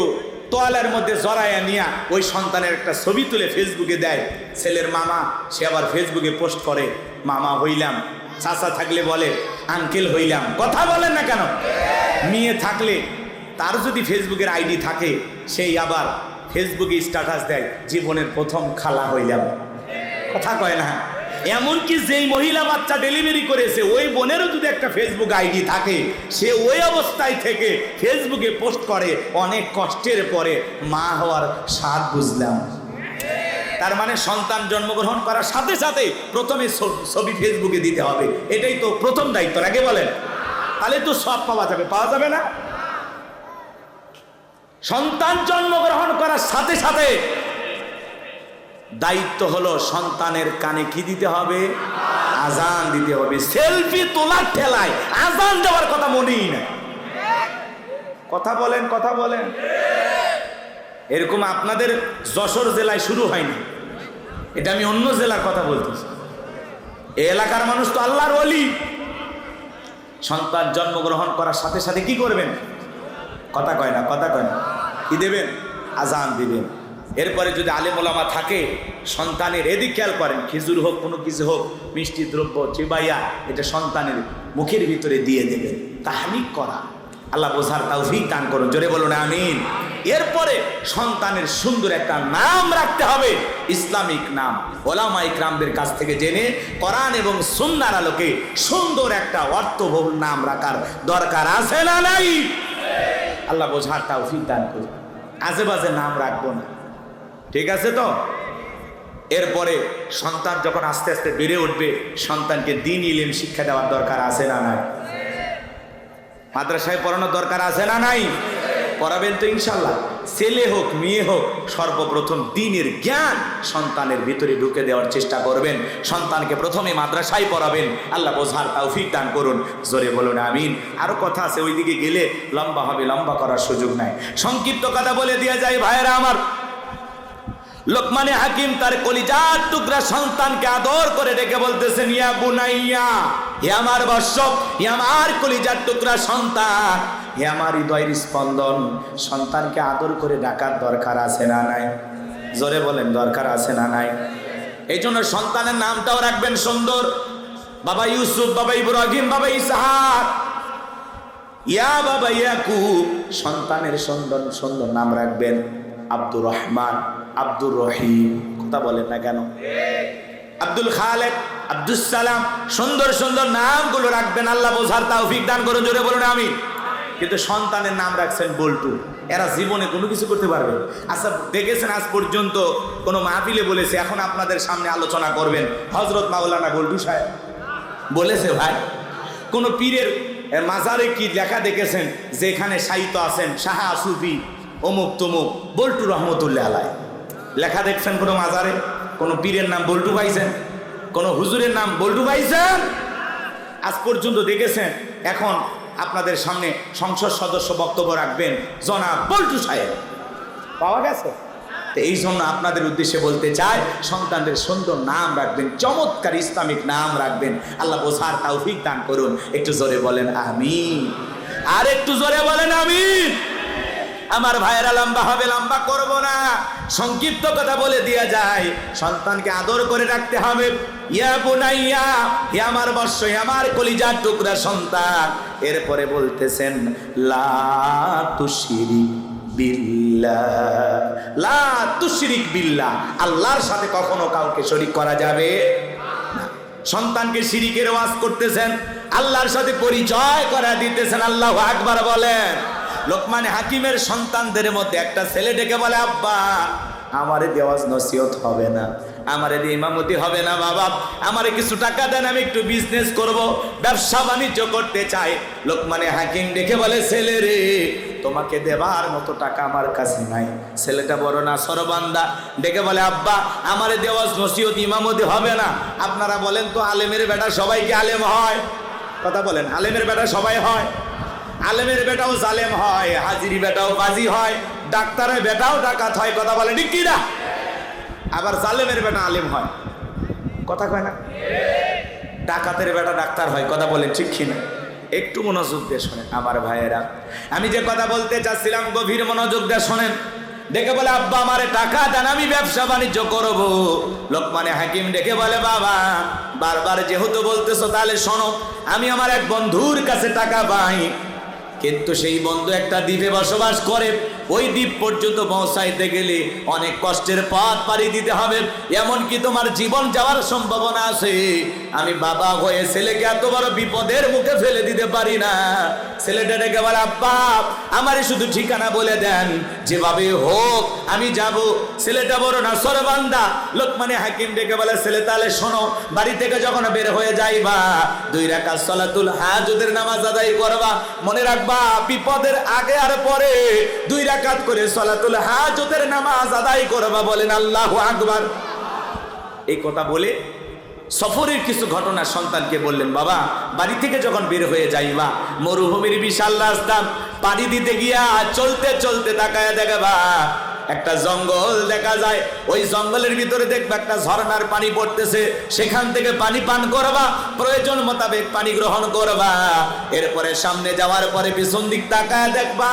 A: তোয়ালের মধ্যে জড়াইয়া নিয়া ওই সন্তানের একটা ছবি তুলে ফেসবুকে দেয়। ছেলের মামা, সে আবার ফেসবুকে পোস্ট করে মামা হইলাম, চাচা থাকলে বলে আঙ্কেল হইলাম, কথা বলেন না কেন? মেয়ে থাকলে তার যদি ফেসবুকের আইডি থাকে, সেই আবার ফেসবুকে স্ট্যাটাস দেয় জীবনের প্রথম খালা হইলাম, কথা কয় না? এমনকি যেই মহিলা বাচ্চা ডেলিভারি করেছে ওই বোনেরও যদি একটা ফেসবুক আইডি থাকে, সে ওই অবস্থায় থেকে ফেসবুকে পোস্ট করে অনেক কষ্টের পরে মা হওয়ার স্বাদ বুঝলাম। তার মানে সন্তান জন্মগ্রহণ করার সাথে সাথে প্রথমে ছবি ফেসবুকে দিতে হবে, এটাই তো প্রথম দায়িত্ব, আগে বলেন? তাহলে তো সব পাওয়া যাবে, পাওয়া যাবে না? সন্তান জন্মগ্রহণ করার সাথে সাথে দায়িত্ব হলো সন্তানের কানে কি দিতে হবে? আজান দিতে হবে। সেলফি তোলার ঠেলায় আজান দেওয়ার কথা মনেই না, কথা বলেন, কথা বলেন। এরকম আপনাদের যশোর জেলায় শুরু হয়নি, এটা আমি অন্য জেলার কথা বলতেছি। এই এলাকার মানুষ তো আল্লাহর ওলি। সন্তান জন্মগ্রহণ করার সাথে সাথে কি করবেন? কথা কয় না, কথা কয় না। কি দেবেন? আজান দিবেন। এরপরে যদি আলেম ওলামা থাকে, সন্তানের এদিক খেয়াল করেন, খেজুর হোক, কোনো কিছু হোক, মিষ্টি দ্রব্য চিবাইয়া এটা সন্তানের মুখের ভিতরে দিয়ে দেবেন। তাহনিক করা, আল্লাহ বোঝার তৌফিক দান করুন, জোরে বলুন আমিন। এরপরে সন্তানের সুন্দর একটা নাম রাখতে হবে, ইসলামিক নাম। ওলামা ইকরামদের কাছ থেকে জেনে কোরআন এবং সুন্নাহর আলোকে সুন্দর একটা অর্থবহুল নাম রাখার দরকার আছে না নাই? আল্লাহ বোঝার তৌফিক দান করুন। আজে বাজে নাম রাখবো না, ঠিক আছে তো? এরপরে সন্তান যখন আস্তে আস্তে বেড়ে উঠবে, সন্তানকে দ্বীন ইলম শিক্ষা দেওয়ার দরকার আছে না নাই? মাদ্রাসায় পড়ানোর দরকার আছে না নাই? পড়াবেন তো ইনশাল্লাহ। ছেলে হোক মেয়ে হোক, সর্বপ্রথম দ্বীনের জ্ঞান সন্তানের ভিতরে ঢুকে দেওয়ার চেষ্টা করবেন। সন্তানকে প্রথমে মাদ্রাসায় পড়াবেন। আল্লাহ বোঝার তৌফিক দান করুন, জোরে বলুন আমিন। আরো কথা আছে, ওইদিকে গেলে লম্বা হবে, লম্বা করার সুযোগ নাই, সংক্ষিপ্ত কথা বলে দেওয়া যায়। ভাইয়েরা আমার, লোকমানে হাকিম তার কলিজার টুকরা সন্তানকে আদর করে ডেকে বলতেছেন, ইয়া বুনাইয়া, হে আমার বৎস, হে আমার কলিজার টুকরা সন্তান, হে আমার হৃদয়ের স্পন্দন। সন্তানকে আদর করে ডাকার দরকার আছে না নাই? জোরে বলেন, দরকার আছে না নাই? এই জন্য সন্তানের নামটাও রাখবেন সুন্দর। বাবা ইউসুফ, বাবা ইব্রাহিম, বাবা ইসহাক, ইয়া বাবা ইয়াকুব, সন্তানের সুন্দর সুন্দর নাম রাখবেন আব্দুর রহমান, আব্দুর রহিম। কথা বলেন না কেন? আব্দুল খালেক, আব্দুল সালাম, সুন্দর সুন্দর নামগুলো রাখবেন। আল্লাহ বোঝার তৌফিক দান করুন, জোরে বলুন আমিন। কিন্তু সন্তানের নাম রাখছেন বল্টু, এরা জীবনে কোনো কিছু করতে পারবে? আচ্ছা দেখেছেন আজ পর্যন্ত কোনো মাহফিলে বলেছে এখন আপনাদের সামনে আলোচনা করবেন হযরত মাওলানা বল্টু সাহেব বলেছে? ভাই কোনো পীরের মাজারে কি লেখা দেখেছেন যেখানে সাহিত্য আছেন শাহ সুফি অমুক তমুক বল্টু রহমতুল্লাহ আলাইহি? লেখা দেখছেন কোনো মাজারে? কোনো পীরের নাম বল্টু পাইছেন? কোনো হুজুরের নাম বল্টু পাইছেন? আজ পর্যন্ত দেখেছেন? এখন আপনাদের সামনে সংসদ সদস্য বক্তব্য রাখবেন জনাব বল্টু সাহেব, পাওয়া গেছে? তো এই জন্য আপনাদের উদ্দেশ্যে বলতে চাই, সন্তানদের সুন্দর নাম রাখবেন, চমৎকার ইসলামিক নাম রাখবেন। আল্লাহ বোঝার তৌফিক দান করুন। একটু জোরে বলেন আমিন, আর একটু জোরে বলেন আমিন। আমার ভাইয়েরা লম্বা হবে, লম্বা করব না, সংক্ষিপ্ত কথা বলে দেয়া যায়। সন্তানকে আদর করে রাখতে হবে। ইয়া বুনাইয়া, হে আমার বৎস, হে আমার কলিজার টুকরা সন্তান। এরপরে বলতেছেন লা তুশরিক বিল্লাহ, লা তুশরিক বিল্লাহ, আল্লাহর সাথে কখনো কাউকে শরীক করা যাবে না। সন্তানকে শিরিকের ওয়াজ করতেছেন, আল্লাহর সাথে পরিচয় করা দিতেছেন। আল্লাহু আকবার বলেন। লোকমান হাকিমের সন্তানদের মধ্যে একটা ছেলে ডেকে বলে, আব্বা আমারে দেওয়াজ নসিহত হবে না, আমারে দিয়ে ইমামতি হবে না বাবা, আমারে কিছু টাকা দেন, আমি একটু বিজনেস করব, ব্যবসা বাণিজ্য করতে চাই। লোকমানে হাকিম ডেকে বলে, ছেলে রে তোমাকে দেবার মতো টাকা আমার কাছে নাই। ছেলেটা বড় না সরবান্দা, ডেকে বলে, আব্বা আমারে দেওয়াজ নসিহত ইমামতি হবে না। আপনারা বলেন তো আলেমের বেটা সবাই কি আলেম হয়? কথা বলেন, আলেমের বেটা সবাই হয়? আলেমের বেটাও জালেম হয়, হাজিরি বেটাও বাজি হয়, ডাক্তারের বেটাও ডাকাত হয়। কথা বলে ঠিক কি না? আবার জালেমের বেটা আলেম হয়, কথা কয় না? ডাকাতের বেটা ডাক্তার হয়, কথা বলেন ঠিক কি না? একটু মনোযোগ দিয়ে শোনেন আমার ভাইয়েরা, আমি যে কথা বলতে চাচ্ছিলাম গভীর মনোযোগ দিয়ে শোনেন। ডেকে বলে, আব্বা আমারে টাকা দেন, আমি ব্যবসা বাণিজ্য করব। লোকমানে হাকিম ডেকে বলে, বাবা বারবার যেহেতু বলতেছো তাহলে শোনো, আমি আমার এক বন্ধুর কাছে টাকা পাই, কিন্তু সেই বন্ধু একটা দ্বীপে বসবাস করে। ওই দ্বীপ পর্যন্ত পৌঁছাইতে গেলে অনেক কষ্টের পথ পাড়ি দিতে হবে, এমনকি তোমার জীবন যাওয়ার সম্ভাবনা আছে। আমি বাবা হয়ে ছেলেকে এত বড় বিপদের মুখে ফেলে দিতে পারি না। ছেলেটা ডেকে বলে, আব্বা আমারে শুধু ঠিকানা বলে দেন, যেভাবে হোক আমি যাব। ছেলেটা বড় না সরবান্দা। লোকমানে হাকিম ডেকে বলে, ছেলে তাহলে শোনো, বাড়ি থেকে যখন বের হয়ে যাইবা 2 রাকাত সালাতুল হাজতের নামাজ আদায় করবা। মনে রাখবা বিপদের আগে আর পরে 2 রাকাত করে সালাতুল হাজতের নামাজ আদায় করবা। বলেন আল্লাহু আকবার। এই কথা বলে সফরের কিছু ঘটনা সন্তানকে বললেন, বাবা বাড়ি থেকে যখন বের হয়ে যাইবা মরুভূমির বিশাল রাস্তা পাড়ি দিতে গিয়া চলতে চলতে তাকায়া দেখবা একটা জঙ্গল দেখা যায়। ওই জঙ্গলের ভিতরে দেখবা একটা ঝর্ণার পানি পড়তেছে, সেখান থেকে পানি পান করবা, প্রয়োজন মোতাবেক পানি গ্রহণ করবা। এরপরে সামনে যাওয়ার পরে পিছন দিক তাকায় দেখবা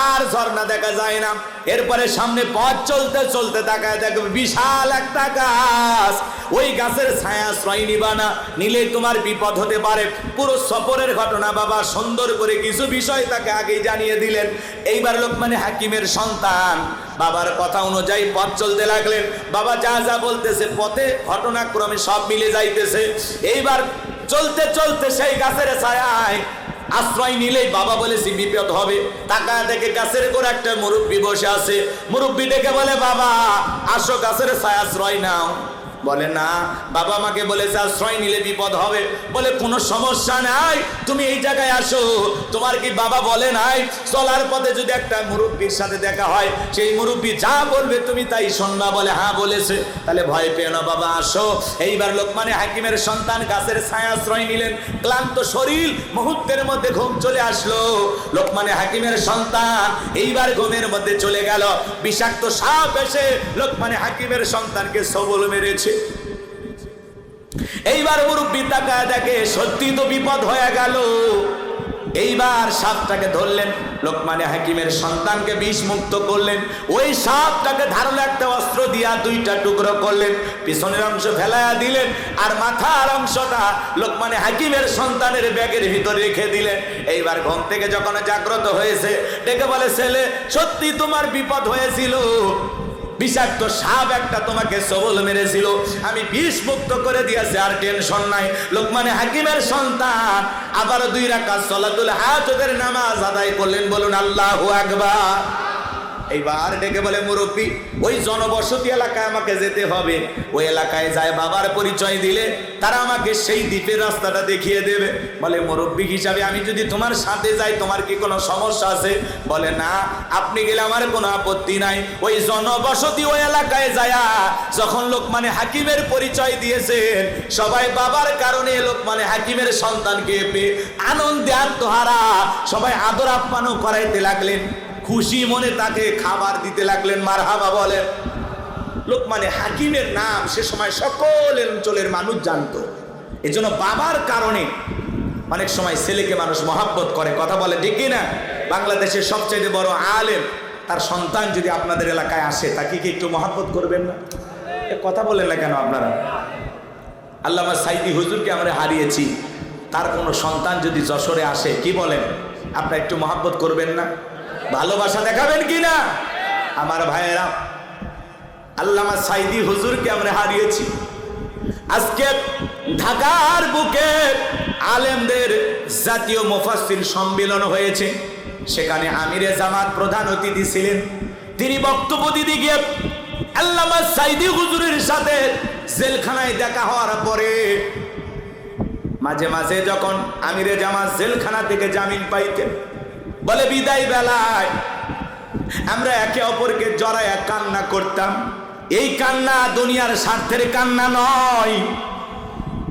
A: আর ঝর্ণা দেখা যায় না। এরপরে সামনে পথ চলতে চলতে তাকায় দেখবে বিশাল একটা গাছ। ওই গাছের ছায়া আশ্রয় নিবা না, নিলে তোমার বিপদ হতে পারে। পুরো সফরের ঘটনা বাবা সুন্দর করে কিছু বিষয় তাকে আগেই জানিয়ে দিলেন। এইবার লোকমানে হাকিমের সন্তান বাবার কথা অনুযায়ী পথ চলতে লাগলেন। বাবা যা যা বলতেছে পথে ঘটনাক্রমে সব মিলে যাইতেছে। এইবার চলতে চলতে সেই গাছের ছায়ায় আশ্রয় নিলেই বাবা বলেছি বিপদ হবে। টাকা দেখে গাছের করে একটা মুরব্বী বসে আছে। মুরব্বী ডেকে বলে, বাবা আসো গাছের ছায়া আশ্রয় নাও। বলে না বাবা আমাকে বলেছে আশ্রয় নিলে বিপদ হবে। বলে কোনো সমস্যা নাই, তুমি এই জায়গায় আসো। তোমার কি বাবা বলে নাই চলার পথে যদি একটা মুরব্বীর সাথে দেখা হয় সেই মুরব্বী যা বলবে তুমি তাই শুনবা? বলে হ্যাঁ বলেছে। তাহলে ভয় পেও না বাবা আসো। এইবার লোকমানে হাকিমের সন্তান গাছের ছায়া আশ্রয় নিলেন। ক্লান্ত শরীর, মুহূর্তের মধ্যে ঘুম চলে আসলো। লোকমানে হাকিমের সন্তান এইবার ঘুমের মধ্যে চলে গেল। বিষাক্ত সাপ এসে লোকমানে হাকিমের সন্তানকে সবল মেরেছে। এইবার মুরব্বী তাকায় দেখে সত্যি তো বিপদ হয়ে গেল। এইবার সাপটাকে ধরলেন, লোকমানে হাকিমের সন্তানকে বিষ মুক্ত করলেন। ওই সাপটাকে ধারালো একটা অস্ত্র দিয়া দুইটা টুকরো করলেন, পিছনের অংশ ফেলাইয়া দিলেন, আর মাথার অংশটা লোকমানে হাকিমের সন্তানের ব্যাগের ভিতরে রেখে দিলেন। এইবার ঘুম থেকে যখন জাগ্রত হয়েছে, ডেকে বলে, ছেলে সত্যি তোমার বিপদ হয়েছিল, বিষাক্ত সাপ একটা তোমাকে সবল মেরেছিল, আমি বিষ মুক্ত করে দিয়েছি, আর টেনশন নাই। লোকমানে হাকিমের সন্তান আবার 2 রাকাত সালাতুল হাজতের নামাজ আদায় করলেন। বলুন আল্লাহু আকবার। এইবার ডেকে বলে, মুরব্বী ওই জনবসতি এলাকায় আমাকে যেতে হবে, ওই এলাকায় যায় বাবার পরিচয় দিলে তারা আমাকে সেই দ্বীপের রাস্তাটা দেখিয়ে দেবে। বলে, মুরব্বী হিসাবে আমি যদি তোমার সাথে যাই তোমার কি কোনো সমস্যা আছে? বলে, না, আপনি গেলে আমার কোনো আপত্তি নাই। ওই জনবসতি ওই এলাকায় যায় যখন লোকমানে হাকিমের পরিচয় দিয়েছেন, সবাই বাবার কারণে লোকমানে হাকিমের সন্তানকে পেয়ে আনন্দে আত্মহারা, সবাই আদর আপ্যায়ন করাইতে লাগলেন, খুশি মনে তাকে খাবার দিতে লাগলেন। মারহাবা বলেন। লোকমানে হাকিমের নাম সে সময় সকল অঞ্চলের মানুষ জানতো। এজন্য বাবার কারণে অনেক সময় ছেলেকে মানুষ মহাব্বত করে। কথা বলে ঠিক কিনা? বাংলাদেশের সবচেয়ে বড় আলেম, তার সন্তান যদি আপনাদের এলাকায় আসে তাকে কি একটু মহাব্বত করবেন না? কথা বলেন না কেন আপনারা? আল্লামা সাইদি হুজুরকে আমরা হারিয়েছি, তার কোনো সন্তান যদি যশোরে আসে, কি বলেন, আপনারা একটু মহাব্বত করবেন না? ভালোবাসা দেখাবেন কি না? আমার ভাইয়েরা, আল্লামা সাইদি হুজুরকে আমরা হারিয়েছি। আজকে ঢাকার বুকে আলেমদের জাতীয় মুফাসসির সম্মেলন হয়েছে, সেখানে আমিরে জামাত প্রধান অতিথি ছিলেন। তিনি বক্তব্য দিতে গিয়ে আল্লামা সাইদি হুজুরের সাথে জেলখানায় দেখা হওয়ার পরে মাঝে মাঝে যখন আমিরে জামাত জেলখানা থেকে জামিন পাইতেন, বলে বিদায় বেলায় আমরা একে অপরকে জড়াইয়া কান্না করতাম। এই কান্না দুনিয়ার স্বার্থের কান্না নয়।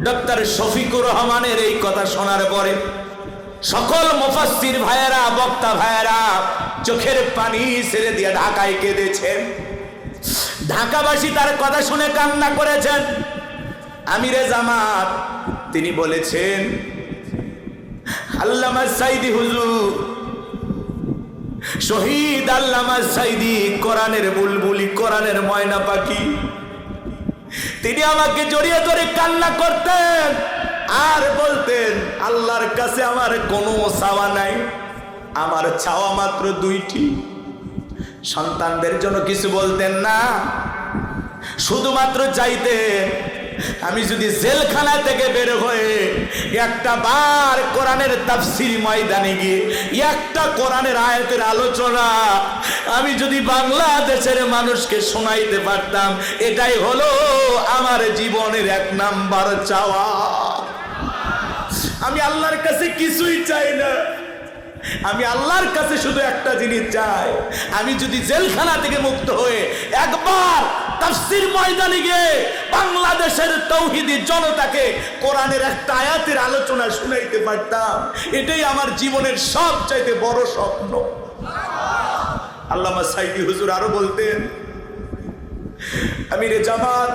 A: ডক্টর শফিকুর রহমানের এই কথা শোনার পরে সকল মুফাসসির ভাইয়েরা, বক্তা ভাইয়েরা চোখের পানি ছেড়ে দিয়ে ঢাকায় কেঁদেছেন। ঢাকাবাসী তার কথা শুনে কান্না করেছেন। আমিরে জামাত তিনি বলেছেন, আল্লামা সাইদি হুজুর, শহীদ আল্লামা সাইদি কোরআনের বুলবুলি, কোরআনের ময়না পাখি, তিনি আমাকে জড়িয়ে ধরে কান্না করতেন আর বলতেন, আল্লাহর কাছে আমার কোনো চাওয়া নাই, আমার চাওয়া মাত্র 2টি। সন্তানদের জন্য কিছু বলতেন না, শুধুমাত্র চাইতেন আমি যদি জেলখানা থেকে বের হয়ে একটা বার কোরআনের তাফসীর ময়দানে গিয়ে একটা কোরআনের আয়াতের আলোচনা আমি যদি বাংলাদেশের মানুষকে শোনাইতে পারতাম, এটাই হলো আমার জীবনের 1 নাম্বার চাওয়া। আমি আল্লাহর কাছে কিছুই চাই না, আমি আল্লাহর কাছে শুধু একটা জিনিস চাই, আমি যদি জেলখানা থেকে মুক্ত হয়ে একবার তাফসীর ময়দানে গিয়ে বাংলাদেশের তাওহীদি জনতাকে কোরআনের একটা আয়াতের আলোচনা শুনাইতে পারতাম, এটাই আমার জীবনের সবচাইতে বড় স্বপ্ন। আল্লামা সাইদি হুজুর আরো বলতেন, আমিরে জামাত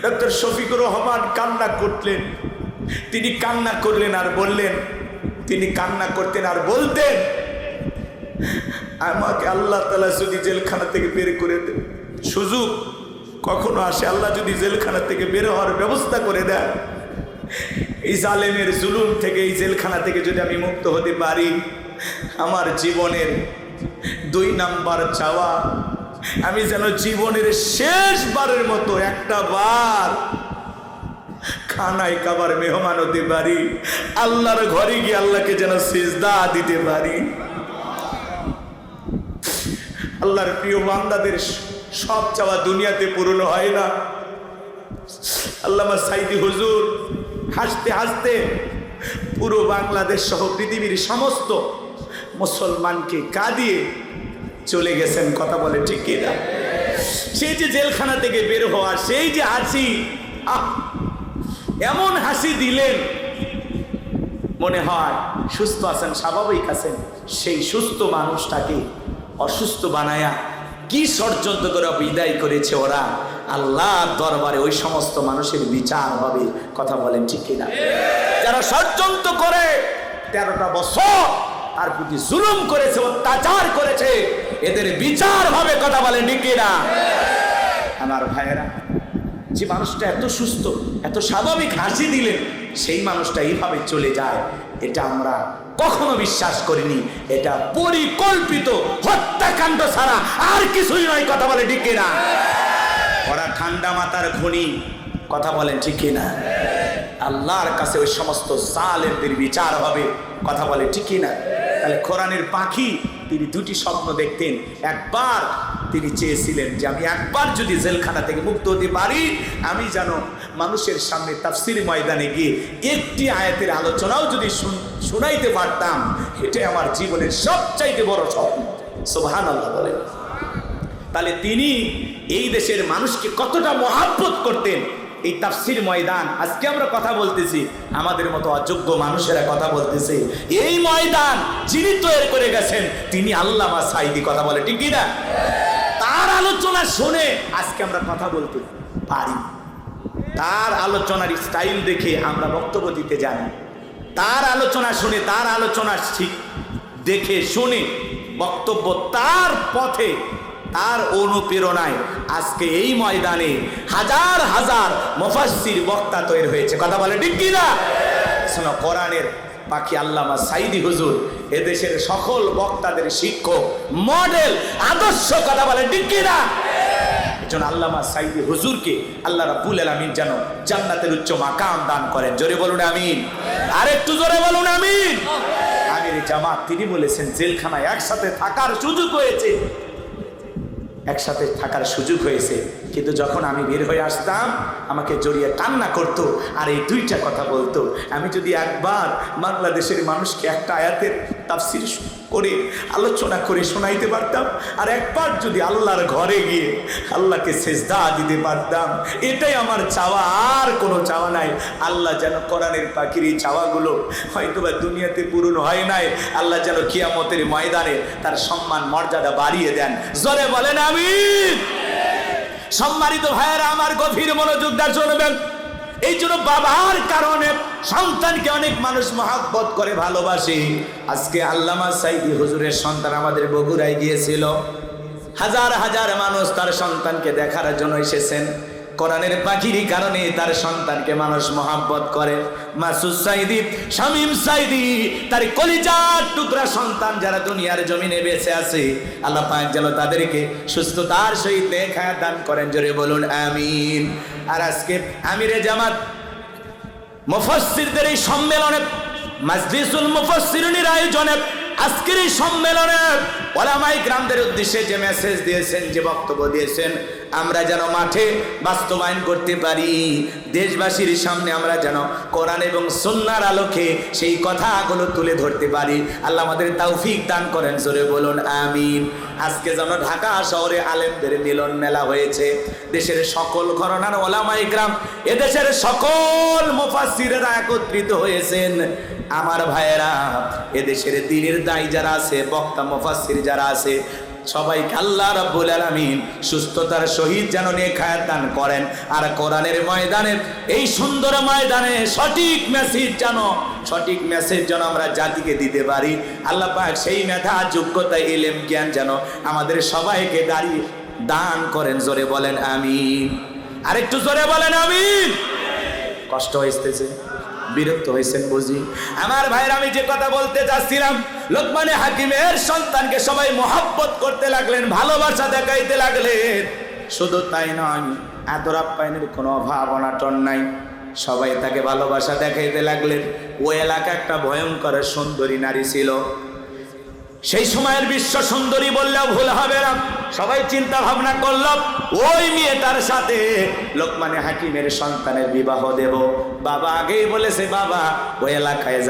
A: ডক্টর শফিকুর রহমান কান্না করলেন, তিনি কান্না করলেন আর বললেন, তিনি কান্না করতেন আর বলতেন, আমাকে আল্লাহ তাআলা যদি জেলখানা থেকে বের করে দেন, সুযোগ কখনো আসে, আল্লাহ যদি জেলখানা থেকে বের হওয়ার ব্যবস্থা করে দেন, এই জালেমের জুলুম থেকে, এই জেলখানা থেকে যদি আমি মুক্ত হতে পারি, আমার জীবনের 2 নাম্বার চাওয়া, আমি যেন জীবনের শেষবারের মতো একটা বার খানায় কাবার মেহমান হতে পারি, আল্লাহর ঘরে গিয়ে আল্লাহকে যেন সিজদা দিতে পারি। আল্লাহর প্রিয় বান্দাদের সব চাওয়া দুনিয়াতে পূরণ হয় না। আল্লামা সাইদি হুজুর হাসতে হাসতে পুরো বাংলাদেশ সহ পৃথিবীর সমস্ত মুসলমানকে কাঁদিয়ে চলে গেছেন। কথা বলে ঠিক কিনা? সেই যে জেলখানা থেকে বের হওয়া, সেই যে হাসি, এমন হাসি দিলেন মনে হয় সুস্থ আছেন, স্বাভাবিক আছেন। সেই সুস্থ মানুষটাকে অসুস্থ বানায়া কি ষড়যন্ত্র করে বিদায় করেছে ওরা, আল্লাহর দরবারে ওই সমস্ত মানুষের বিচার হবে। কথা বলেন ঠিক কিনা? যারা ষড়যন্ত্র করে 13টা বছর তার প্রতি জুলুম করেছে, অত্যাচার করেছে, এদের বিচার হবে। কথা বলেন ঠিক কিনা? আমার ভাইয়েরা, যে মানুষটা এত সুস্থ, এত স্বাভাবিক হাসি দিলেন, সেই মানুষটা এইভাবে চলে যায়, এটা আমরা কখনো বিশ্বাস করিনি। এটা পরিকল্পিত হত্যাকাণ্ড ছাড়া আর কিছুই নয়। কথা বলে ঠিক কিনা? ওরা ঠান্ডা মাথার খনি। কথা বলেন ঠিক কিনা? আল্লাহর কাছে ওই সমস্ত জালেমদের বিচার হবে। কথা বলে ঠিক কিনা? তাহলে কোরআনের পাখি তিনি দুটি স্বপ্ন দেখতেন। একবার তিনি চেয়েছিলেন যে আমি একবার যদি জেলখানা থেকে মুক্ত হতে পারি, আমি যেন মানুষের সামনে তাফসীর ময়দানে গিয়ে একটি আয়াতের আলোচনাও যদি শোনাইতে পারতাম, এটাই আমার জীবনের সবচাইতে বড় স্বপ্ন। সুবহানাল্লাহ বলে। তাহলে তিনি এই দেশের মানুষকে কতটা মহাব্বত করতেন। এই তাফসীর ময়দান, আজকে আমরা কথা বলতেছি, আমাদের মতো অযোগ্য মানুষেরা কথা বলতেছে, এই ময়দান যিনি তৈরি করে গেছেন তিনি আল্লামা সাঈদী। কথা বলে ঠিক কিনা? তার আলোচনা শুনে আজকে আমরা কথা বলতে পারি। তার আলোচনার স্টাইল দেখে আমরা বক্তব্য দিতে জানি। তার আলোচনা শুনে, তার আলোচনা দেখে শুনে বক্তব্য, তার পথে, তার অনুপ্রেরণায় আজকে এই ময়দানে হাজার হাজার মুফাসসির বক্তা তৈরি হয়েছে। কথা বলে ঠিক কিনা? শোনো, কোরআনের পাখি আল্লামা সাঈদী হুজুর এদেশের সকল বক্তাদের শিক্ষক, মডেল, আদর্শ। কথা বলে ঠিক কিনা? এজন্য আল্লামা সাঈদী হুজুরকে আল্লাহ রাব্বুল আলামিন যেন জান্নাতের উচ্চ মাকাম দান করেন। জোরে বলুন আমিন। আরেকটু জোরে বলুন আমিন। আমির জামাত তিনি বলেছেন, জেলখানায় একসাথে থাকার সুযোগ হয়েছে, একসাথে থাকার সুযোগ হয়েছে, কিন্তু যখন আমি বের হয়ে আসতাম আমাকে জড়িয়ে কান্না করতো আর এই দুইটা কথা বলতো, আমি যদি একবার বাংলাদেশের মানুষকে একটা আয়াতের তাফসীর করে আলোচনা করে শোনাইতে পারতাম, আর একবার যদি আল্লাহর ঘরে গিয়ে আল্লাহকে সেজদা দিতে পারতাম, এটাই আমার চাওয়া, আর কোনো চাওয়া নাই। আল্লাহ যেন কোরআনের পাখির এই চাওয়াগুলো হয়তোবা দুনিয়াতে পূরণ হয় নাই, আল্লাহ যেন কিয়ামতের ময়দানে তার সম্মান মর্যাদা বাড়িয়ে দেন। জোরে বলেন আমিন। সম্মানিত ভাইয়েরা আমার, গভীর মনোযোগ দিয়ে শুনবেন। এই জন্য বাবার কারণে সন্তানকে অনেক মানুষ মহব্বত করে, ভালোবাসে। আজকে আল্লামা সাঈদী হুজুরের সন্তান আমাদের বগুড়ায় গিয়েছিল, হাজার হাজার মানুষ তার সন্তানকে দেখার জন্য এসেছেন। কোরআনের পাখির কারণে তার সন্তানকে মানুষ মহব্বত করে। মাসুদ সাঈদী, শামীম সাঈদী, তার কলিজার টুকরা সন্তান যারা দুনিয়ার জমিনে বেঁচে আছে, আল্লাহ পাক যেন তাদেরকে সুস্থতার সহিত নেখায়া দান করেন। জোরে বলুন আমিন। আর আজকে আমিরে জামাত মুফাসসিরদের এই সম্মেলনে, মাজলিসুল মুফাসসিরিনের আয়োজনে, আজকের এই সম্মেলনে ওলামায়ে কিরামদের উদ্দেশ্যে যে মেসেজ দিয়েছেন, যে বক্তব্য দিয়েছেন, আমরা যেন মাঠে বাস্তবায়ন করতে পারি। দেশবাসীর সামনে আমরা যেন কোরআন এবং সুন্নাহর আলোকে সেই কথাগুলো তুলে ধরতে পারি। আল্লাহ আমাদের তৌফিক দান করেন। জোরে বলুন আমিন। আজকে যেন ঢাকা শহরে আলেমদের মিলন মেলা হয়েছে, দেশের সকল ঘরানার ওলামায়ে কিরাম, এদেশের সকল মুফাসসিরেরা একত্রিত হয়েছেন। আমার ভাইয়েরা, এদেশের দ্বীনের দায়ী যারা আছে, বক্তা মুফাসসির যারা আছে, সবাইকে আল্লাহ রাব্বুল আলামিন সুস্থতার সহিত যেন নেখায়াত দান করেন। আর কোরআনের ময়দানে, এই সুন্দর ময়দানে সঠিক মেসেজ যেন আমরা জাতিকে দিতে পারি। আল্লাহ পাক সেই মেধা, যোগ্যতা, ইলম, জ্ঞান যেন আমাদের সবাইকে দান করেন। জোরে বলেন আমিন। আরেকটু জোরে বলেন আমিন। কষ্ট হইতেছে, বিরক্ত হয়েছেন বুঝি। আমার ভাইরা, আমি যে কথা বলতে চাচ্ছিলাম, লোকমানে হাকিমের সন্তানকে সবাই মহব্বত করতে লাগলেন, ভালোবাসা দেখাইতে লাগলেন। শুধু তাই নয়, আদর আপ্যায়নের কোনো অভাব অনাটন নাই, সবাই তাকে ভালোবাসা দেখাইতে লাগলেন। ওই এলাকা একটা ভয়ঙ্কর সুন্দরী নারী ছিল। সেই সময়ের বিশ্ব সুন্দরী বললেও ভুল হবে না। সবাই চিন্তা ভাবনা করল, ওই মেয়েটার সাথে লোকমানে হাকিমের সন্তানের বিবাহ দেব। বাবা আগেই বলেছে, বাবা ওই এলাকায়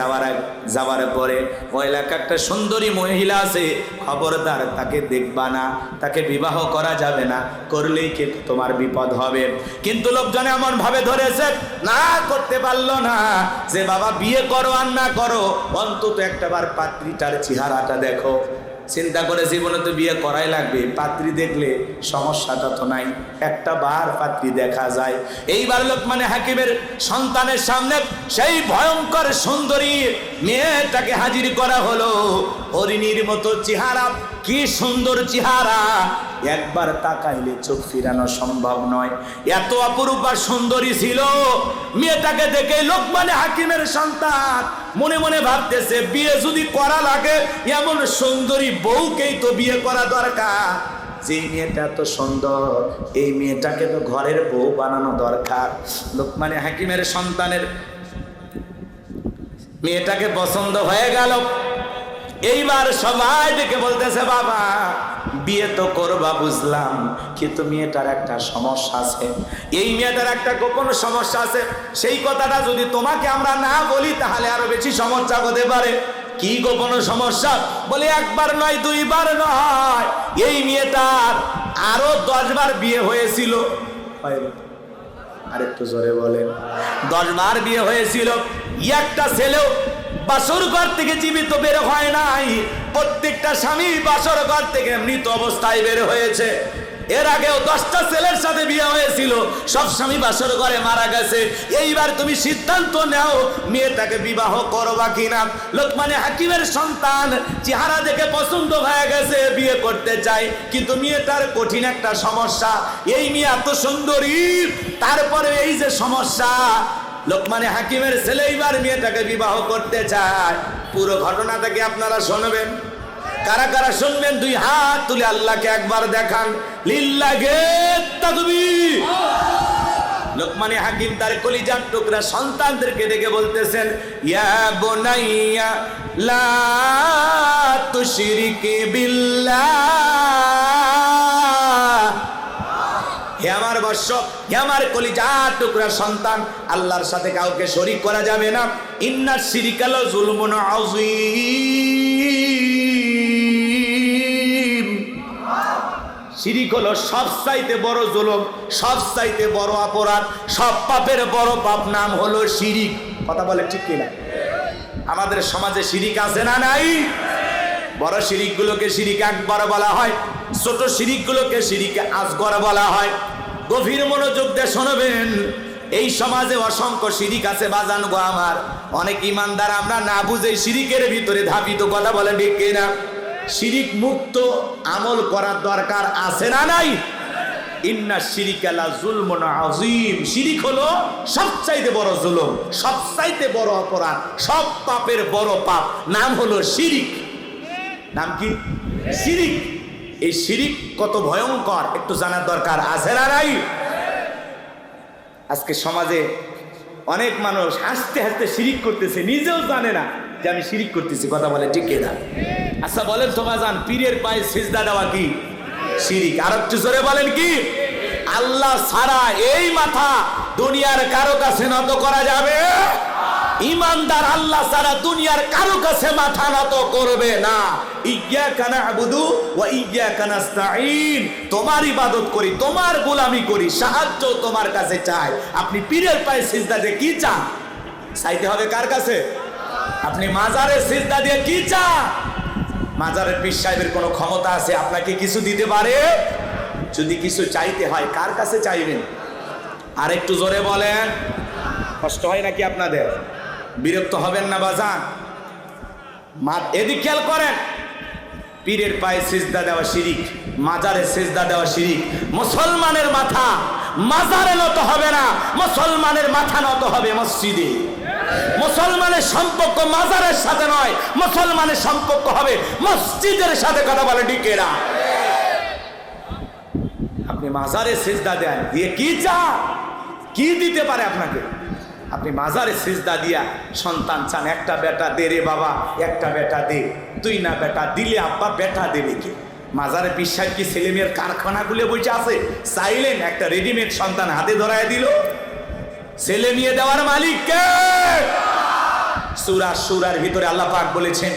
A: যাওয়ার পরে ওই এলাকা একটা সুন্দরী মহিলা আছে, খবরদার তাকে দেখবা না, তাকে বিবাহ করা যাবে না, করলেই কি তোমার বিপদ হবে। কিন্তু লোকজন এমন ভাবে ধরেছে, না করতে পারলো না, যে বাবা বিয়ে করো আর না করো, অন্তত একটাবার পাত্রীটার চেহারাটা দেখো। চিন্তা করে জীবনে তো বিয়ে করাই লাগবে, পাত্রী দেখলে সমস্যাটা তো নাই, একটা বার পাত্রী দেখা যায়। এইবার লোকমানে হাকিমের সন্তানের সামনে সেই ভয়ঙ্কর সুন্দরী মেয়েটাকে হাজির করা হলো। হরিণীর মতো চেহারা, কি সুন্দর চেহারা, একবার তাকাইলে চোখ ফিরানো সম্ভব নয়, এত অপরূপা সুন্দরী ছিল। মেয়েটাকে দেখে লোকমানে হাকিমের সন্তান মনে মনে ভাবতেছে, বিয়ে যদি করা লাগে এমন সুন্দরী বউকেই তো বিয়ে করা দরকার। যে মেয়েটা এত সুন্দর, এই মেয়েটাকে তো ঘরের বউ বানানো দরকার। লোকমানে হাকিমের সন্তানের মেয়েটাকে পছন্দ হয়ে গেল। এইবার সবাই দেখে বলতেছে, বাবা বিয়ে তো করবা বুঝলাম, কিন্তু মেয়েটার একটা সমস্যা আছে, এই মেয়েটার একটা গোপন সমস্যা আছে। সেই কথাটা যদি তোমাকে আমরা না বলি তাহলে আরো বেশি সমস্যা হতে পারে। কি গোপন সমস্যা? বলে একবার নয়, দুইবার নয়, এই মেয়েটার আরো 10 বার বিয়ে হয়েছিল। আরেকটু জোরে বলেন। 10 বার বিয়ে হয়েছিল, একটা ছেলেও বাসর ঘর থেকে জীবিত বের হয় নাই। প্রত্যেকটা স্বামী বাসর ঘর থেকে মৃত অবস্থায় বের হয়েছে। এর আগেও 10টা ছেলের সাথে বিয়ে হয়েছিল, সব স্বামী বাসর ঘরে মারা গেছে। এইবার তুমি সিদ্ধান্ত নাও মেয়েটাকে বিবাহ করবা কিনা। লোকমানে হাকিমের সন্তান চেহারা দেখে পছন্দ হয়ে গেছে, বিয়ে করতে চায়, কিন্তু মেয়েটার কঠিন একটা সমস্যা। এই মেয়ে এত সুন্দরী, তারপরে এই যে সমস্যা। লোকমানে হাকিমের ছেলে এইবার মেয়েটাকে বিবাহ করতে চায়। পুরো ঘটনাটাকে আপনারা শুনবেন। কারা কারা শুনবেন? 2 হাত তুলে আল্লাহকে একবার দেখান। লিল্লাহে তাকবীর। লোকমানে হাকিম তার কলিজার টুকরা সন্তানদেরকে ডেকে বলতেছেন, ইয়া বুনাইয়া লা তুশরিক বিল্লাহ। হে আমার বৎস, হে আমার কলিজার টুকরা সন্তান, আল্লাহর সাথে কাউকে শরীক করা যাবে না। ইন্না শিরকা লা যুলমুন আযীম। শিরিক হলো সবচাইতে বড় জুলুম, সবচাইতে বড় অপরাধ, সব পাপের বড় পাপ, নাম হলো শিরিক। কথা বলে ঠিক কিনা? আমাদের সমাজে শিরিক আছে না নাই? বড় শিরিকগুলোকে শিরিক আকবার বলা হয়, ছোট শিরিকগুলোকে শিরিক আসগর বলা হয়। গভীর মনোযোগ দিয়ে শুনবেন, এই সমাজে অসংখ্য শিরিক আছে বাজান গো আমার। অনেক ইমানদার আমরা না বুঝে শিরিকের ভিতরে ধাবিত। কথা বলেন ঠিক কিনা? শিরিক মুক্ত আমল করার দরকার আছে না নাই? ইন্না শিরিকা লা যুলমুন আযীম। শিরিক হলো সবচাইতে বড় জুলুম, সবচাইতে বড় অপরাধ, সব পাপের বড় পাপ, নাম হলো শিরিক। নাম কি? শিরিক। এই শিরিক কত ভয়ঙ্কর একটু জানার দরকার আছে না নাই? আজকে সমাজে অনেক মানুষ হাসতে হাসতে শিরিক করতেছে, নিজেও জানে না যে আমি শিরিক করতেছি। কথা বলে ঠিক কিনা? আচ্ছা বলেন তো বাজান, পীরের পায়ে সিজদা দেওয়া কি শিরিক? আর একটু জোরে বলেন কি? আল্লাহ ছাড়া এই মাথা দুনিয়ার কারো কাছে নত করা যাবে? ইমানদার আল্লাহ ছাড়া দুনিয়ার কারো কাছে মাথা নত করবে না। ইয়্যাকা না'বুদু ওয়া ইয়্যাকা নাস্তাঈন। তোমার ইবাদত করি, তোমার গোলামি করি, সাহায্য তোমার কাছে চাই। আপনি পীরের পায়ে সিজদা দিয়ে কি চান? চাইতে হবে কার কাছে? আপনি মাজারে সিজদা দিয়ে কি চান? মাজারের পীর সাহেবের কোনো ক্ষমতা আছে আপনাকে কিছু দিতে পারে? যদি কিছু চাইতে হয় কার কাছে চাইবেন? আর একটু জোরে বলেন। কষ্ট হয় নাকি আপনাদের? বিরক্ত হবেন না বাজান। এদিক খেয়াল করেন, পীরের পায়ে সিজদা দেওয়া শিরিক, মাজারে সিজদা দেওয়া শিরিক। মুসলমানের মাথা মাজারে নত হবে না, মুসলমানের মাথা নত হবে মসজিদে। মুসলমানের সম্পর্ক মাজারের সাথে নয়, মুসলমানের সম্পর্ক হবে মসজিদের সাথে। কথা বলে ঠিক না? আপনি মাজারে সিজদা দেন, দিয়ে কি চান? কি দিতে পারে আপনাকে? আপনি মাজারে সিজদা দিয়া সন্তান চান, একটা বেটা দে রে বাবা, একটা বেটা দে। তুই না বেটা দিলে আব্বা বেটা দেবে কি? মাজারে পীর সাহেব কি ছেলে মেয়ের কারখানা গুলে বসে আছে? চাইলেন একটা রেডিমেড সন্তান হাতে ধরায় দিল। ছেলে মেয়ে দেওয়ার মালিক কে? সূরার ভিতরে আল্লাহ পাক বলেছেন,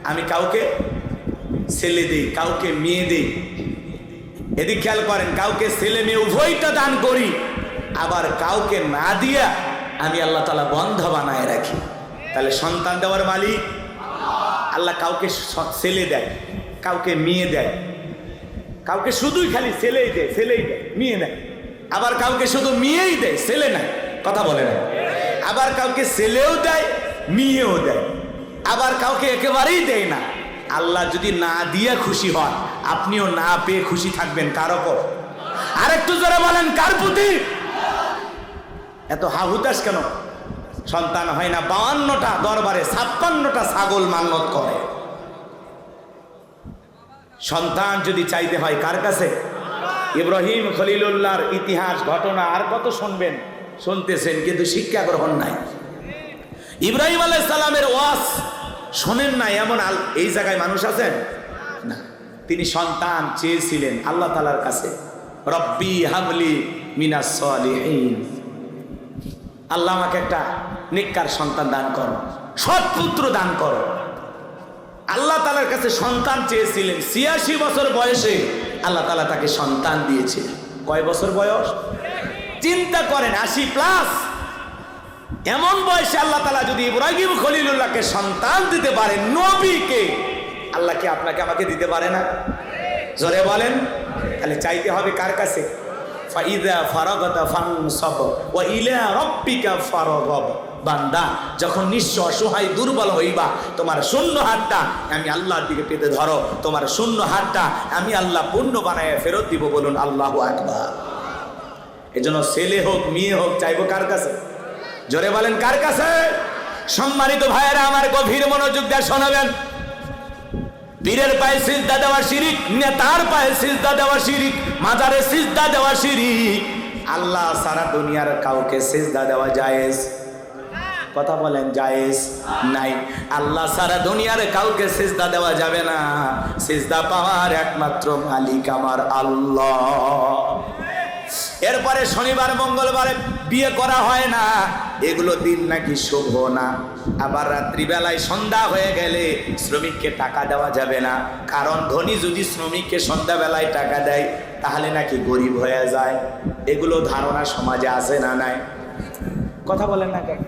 A: আমি কাউকে ছেলে দেই, কাউকে মেয়ে দেই। এদিক খেয়াল করেন, কাউকে ছেলে মেয়ে উভয়টা দান করি, আবার কাউকে না দিয়া আমি আল্লাহ তাআলা বন্ধ বানায় রাখি। তাহলে সন্তান দেওয়ার মালিক আল্লাহ। কাউকে ছেলে দেয়, কাউকে মেয়ে দেয়, কাউকে শুধুই খালি ছেলেই দেয়, মেয়ে নেয়। আবার কাউকে শুধু মেয়েই দেয়, ছেলে নাই। কথা বলে না। আবার কাউকে ছেলেও দেয়, মেয়েও দেয়। আবার কাউকে একেবারেই দেয় না। আল্লাহ যদি না দিয়ে খুশি হন, আপনিও না পেয়ে খুশি থাকবেন কার ওপর? আরেকটু জোরে বলেন, কার প্রতি? এত হাহুতাস কেন? সন্তান হয় না, 52টা দরবারে 56টা ছাগল মান্নত করে। সন্তান যদি চাইতে হয় কার কাছে? ইব্রাহিম খলিলুল্লাহর ইতিহাস ঘটনা আর কত শুনবেন, শুনতেছেন, কিন্তু শিক্ষা গ্রহণ নাই। ইব্রাহিম আলাইহিস সালামের ওয়াজ শোনেন না এমন এই জায়গায় মানুষ আছেন না। তিনি সন্তান চেয়েছিলেন আল্লাহ তাআলার কাছে, রব্বি হাবলি মিনাস সলিহিন, আল্লাহ আমাকে একটা নেককার সন্তান দান করো, সৎ পুত্র দান করো। আল্লাহ তাআলার কাছে সন্তান চেয়েছিলেন। 86 বছর বয়সে আল্লাহ তাআলা তাকে সন্তান দিয়েছিলেন। কয় বছর বয়স? চিন্তা করেন, 80+। এমন বয়সে আল্লাহ তাআলা যদি ইব্রাহিম খলিলুল্লাহকে সন্তান দিতে পারে, নবীকে, আল্লাহ কি আপনাকে আমাকে দিতে পারে না? জোরে বলেন। তাহলে চাইতে হবে কার কাছে? ফাইযা ফারাগতা ফানসাব ওয়া ইলা রাব্বিকা ফারগাব। বান্দা, যখন নিঃস্ব, অসহায়, দুর্বল হইবা, তোমার শূন্য হাতটা আমি আল্লাহর দিকে পেতে ধরো। তোমার শূন্য হাতটা আমি আল্লাহ পূর্ণ বানায় ফেরত দিব। বলুন আল্লাহু আকবার। এজন্য ছেলে হোক মেয়ে হোক চাইবো কার কাছে? জোরে বলেন, কার কাছে? সম্মানিত ভাইয়েরা আমার, গভীর মনোযোগ দিয়ে শোনাবেন। পীরের পায়ে সিজদা দেওয়া শিরিক, নেতার পায়ে সিজদা দেওয়া শিরিক, মাজারে সিজদা দেওয়া শিরিক। আল্লাহ সারা দুনিয়ার কাউকে সিজদা দেওয়া জায়েজ? কথা বলেন, জায়েজ নাই। আল্লাহ সারা দুনিয়ার কাউকে সিজদা দেওয়া যাবে না। সিজদা পাওয়ার একমাত্র মালিক আমার আল্লাহ। এরপরে শনিবার মঙ্গলবারে বিয়ে করা হয় না, এগুলো দিন নাকি শুভ না। আবার রাত্রিবেলায় সন্ধ্যা হয়ে গেলে শ্রমিককে টাকা দেওয়া যাবে না, কারণ ধনী যদি শ্রমিককে সন্ধ্যাবেলায় টাকা দেয় তাহলে নাকি গরিব হয়ে যায়। এগুলো ধারণা সমাজে আছে না নাই? কথা বলেন না কেন?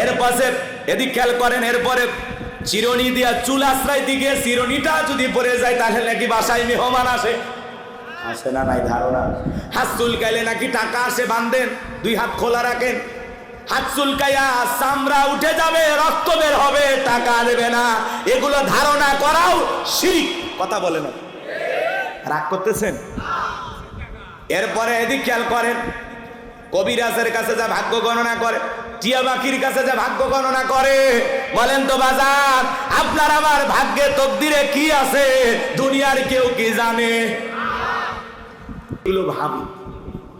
A: এর পাশে এদিক খেয়াল করেন, এরপরে চিরুনি দিয়া চুল আশ্রয় দিকে চিরুনিটা যদি পড়ে যায় তাহলে নাকি বাসায় মেহমান আসে। আসে না নাই ধারণা? হাত চুলকাইলে নাকি টাকা আসে, বাঁধেন, 2 হাত খোলা রাখেন। হাত চুলকাইয়া চামড়া উঠে যাবে, রক্ত বের হবে, টাকা দেবে না। এগুলো ধারণা করাও শিরক। কথা বলে না? রাগ করতেছেন? এরপরে এদিক খেয়াল করেন, কবিরাজের কাছে যা ভাগ্য গণনা করে, টিয়া পাখির কাছে যা ভাগ্য গণনা করে, বলেন তো বাজার, আপনার আমার ভাগ্যে তকদিরে কি আছে দুনিয়ার কেউ কি জানে? এগুলো ভাবি।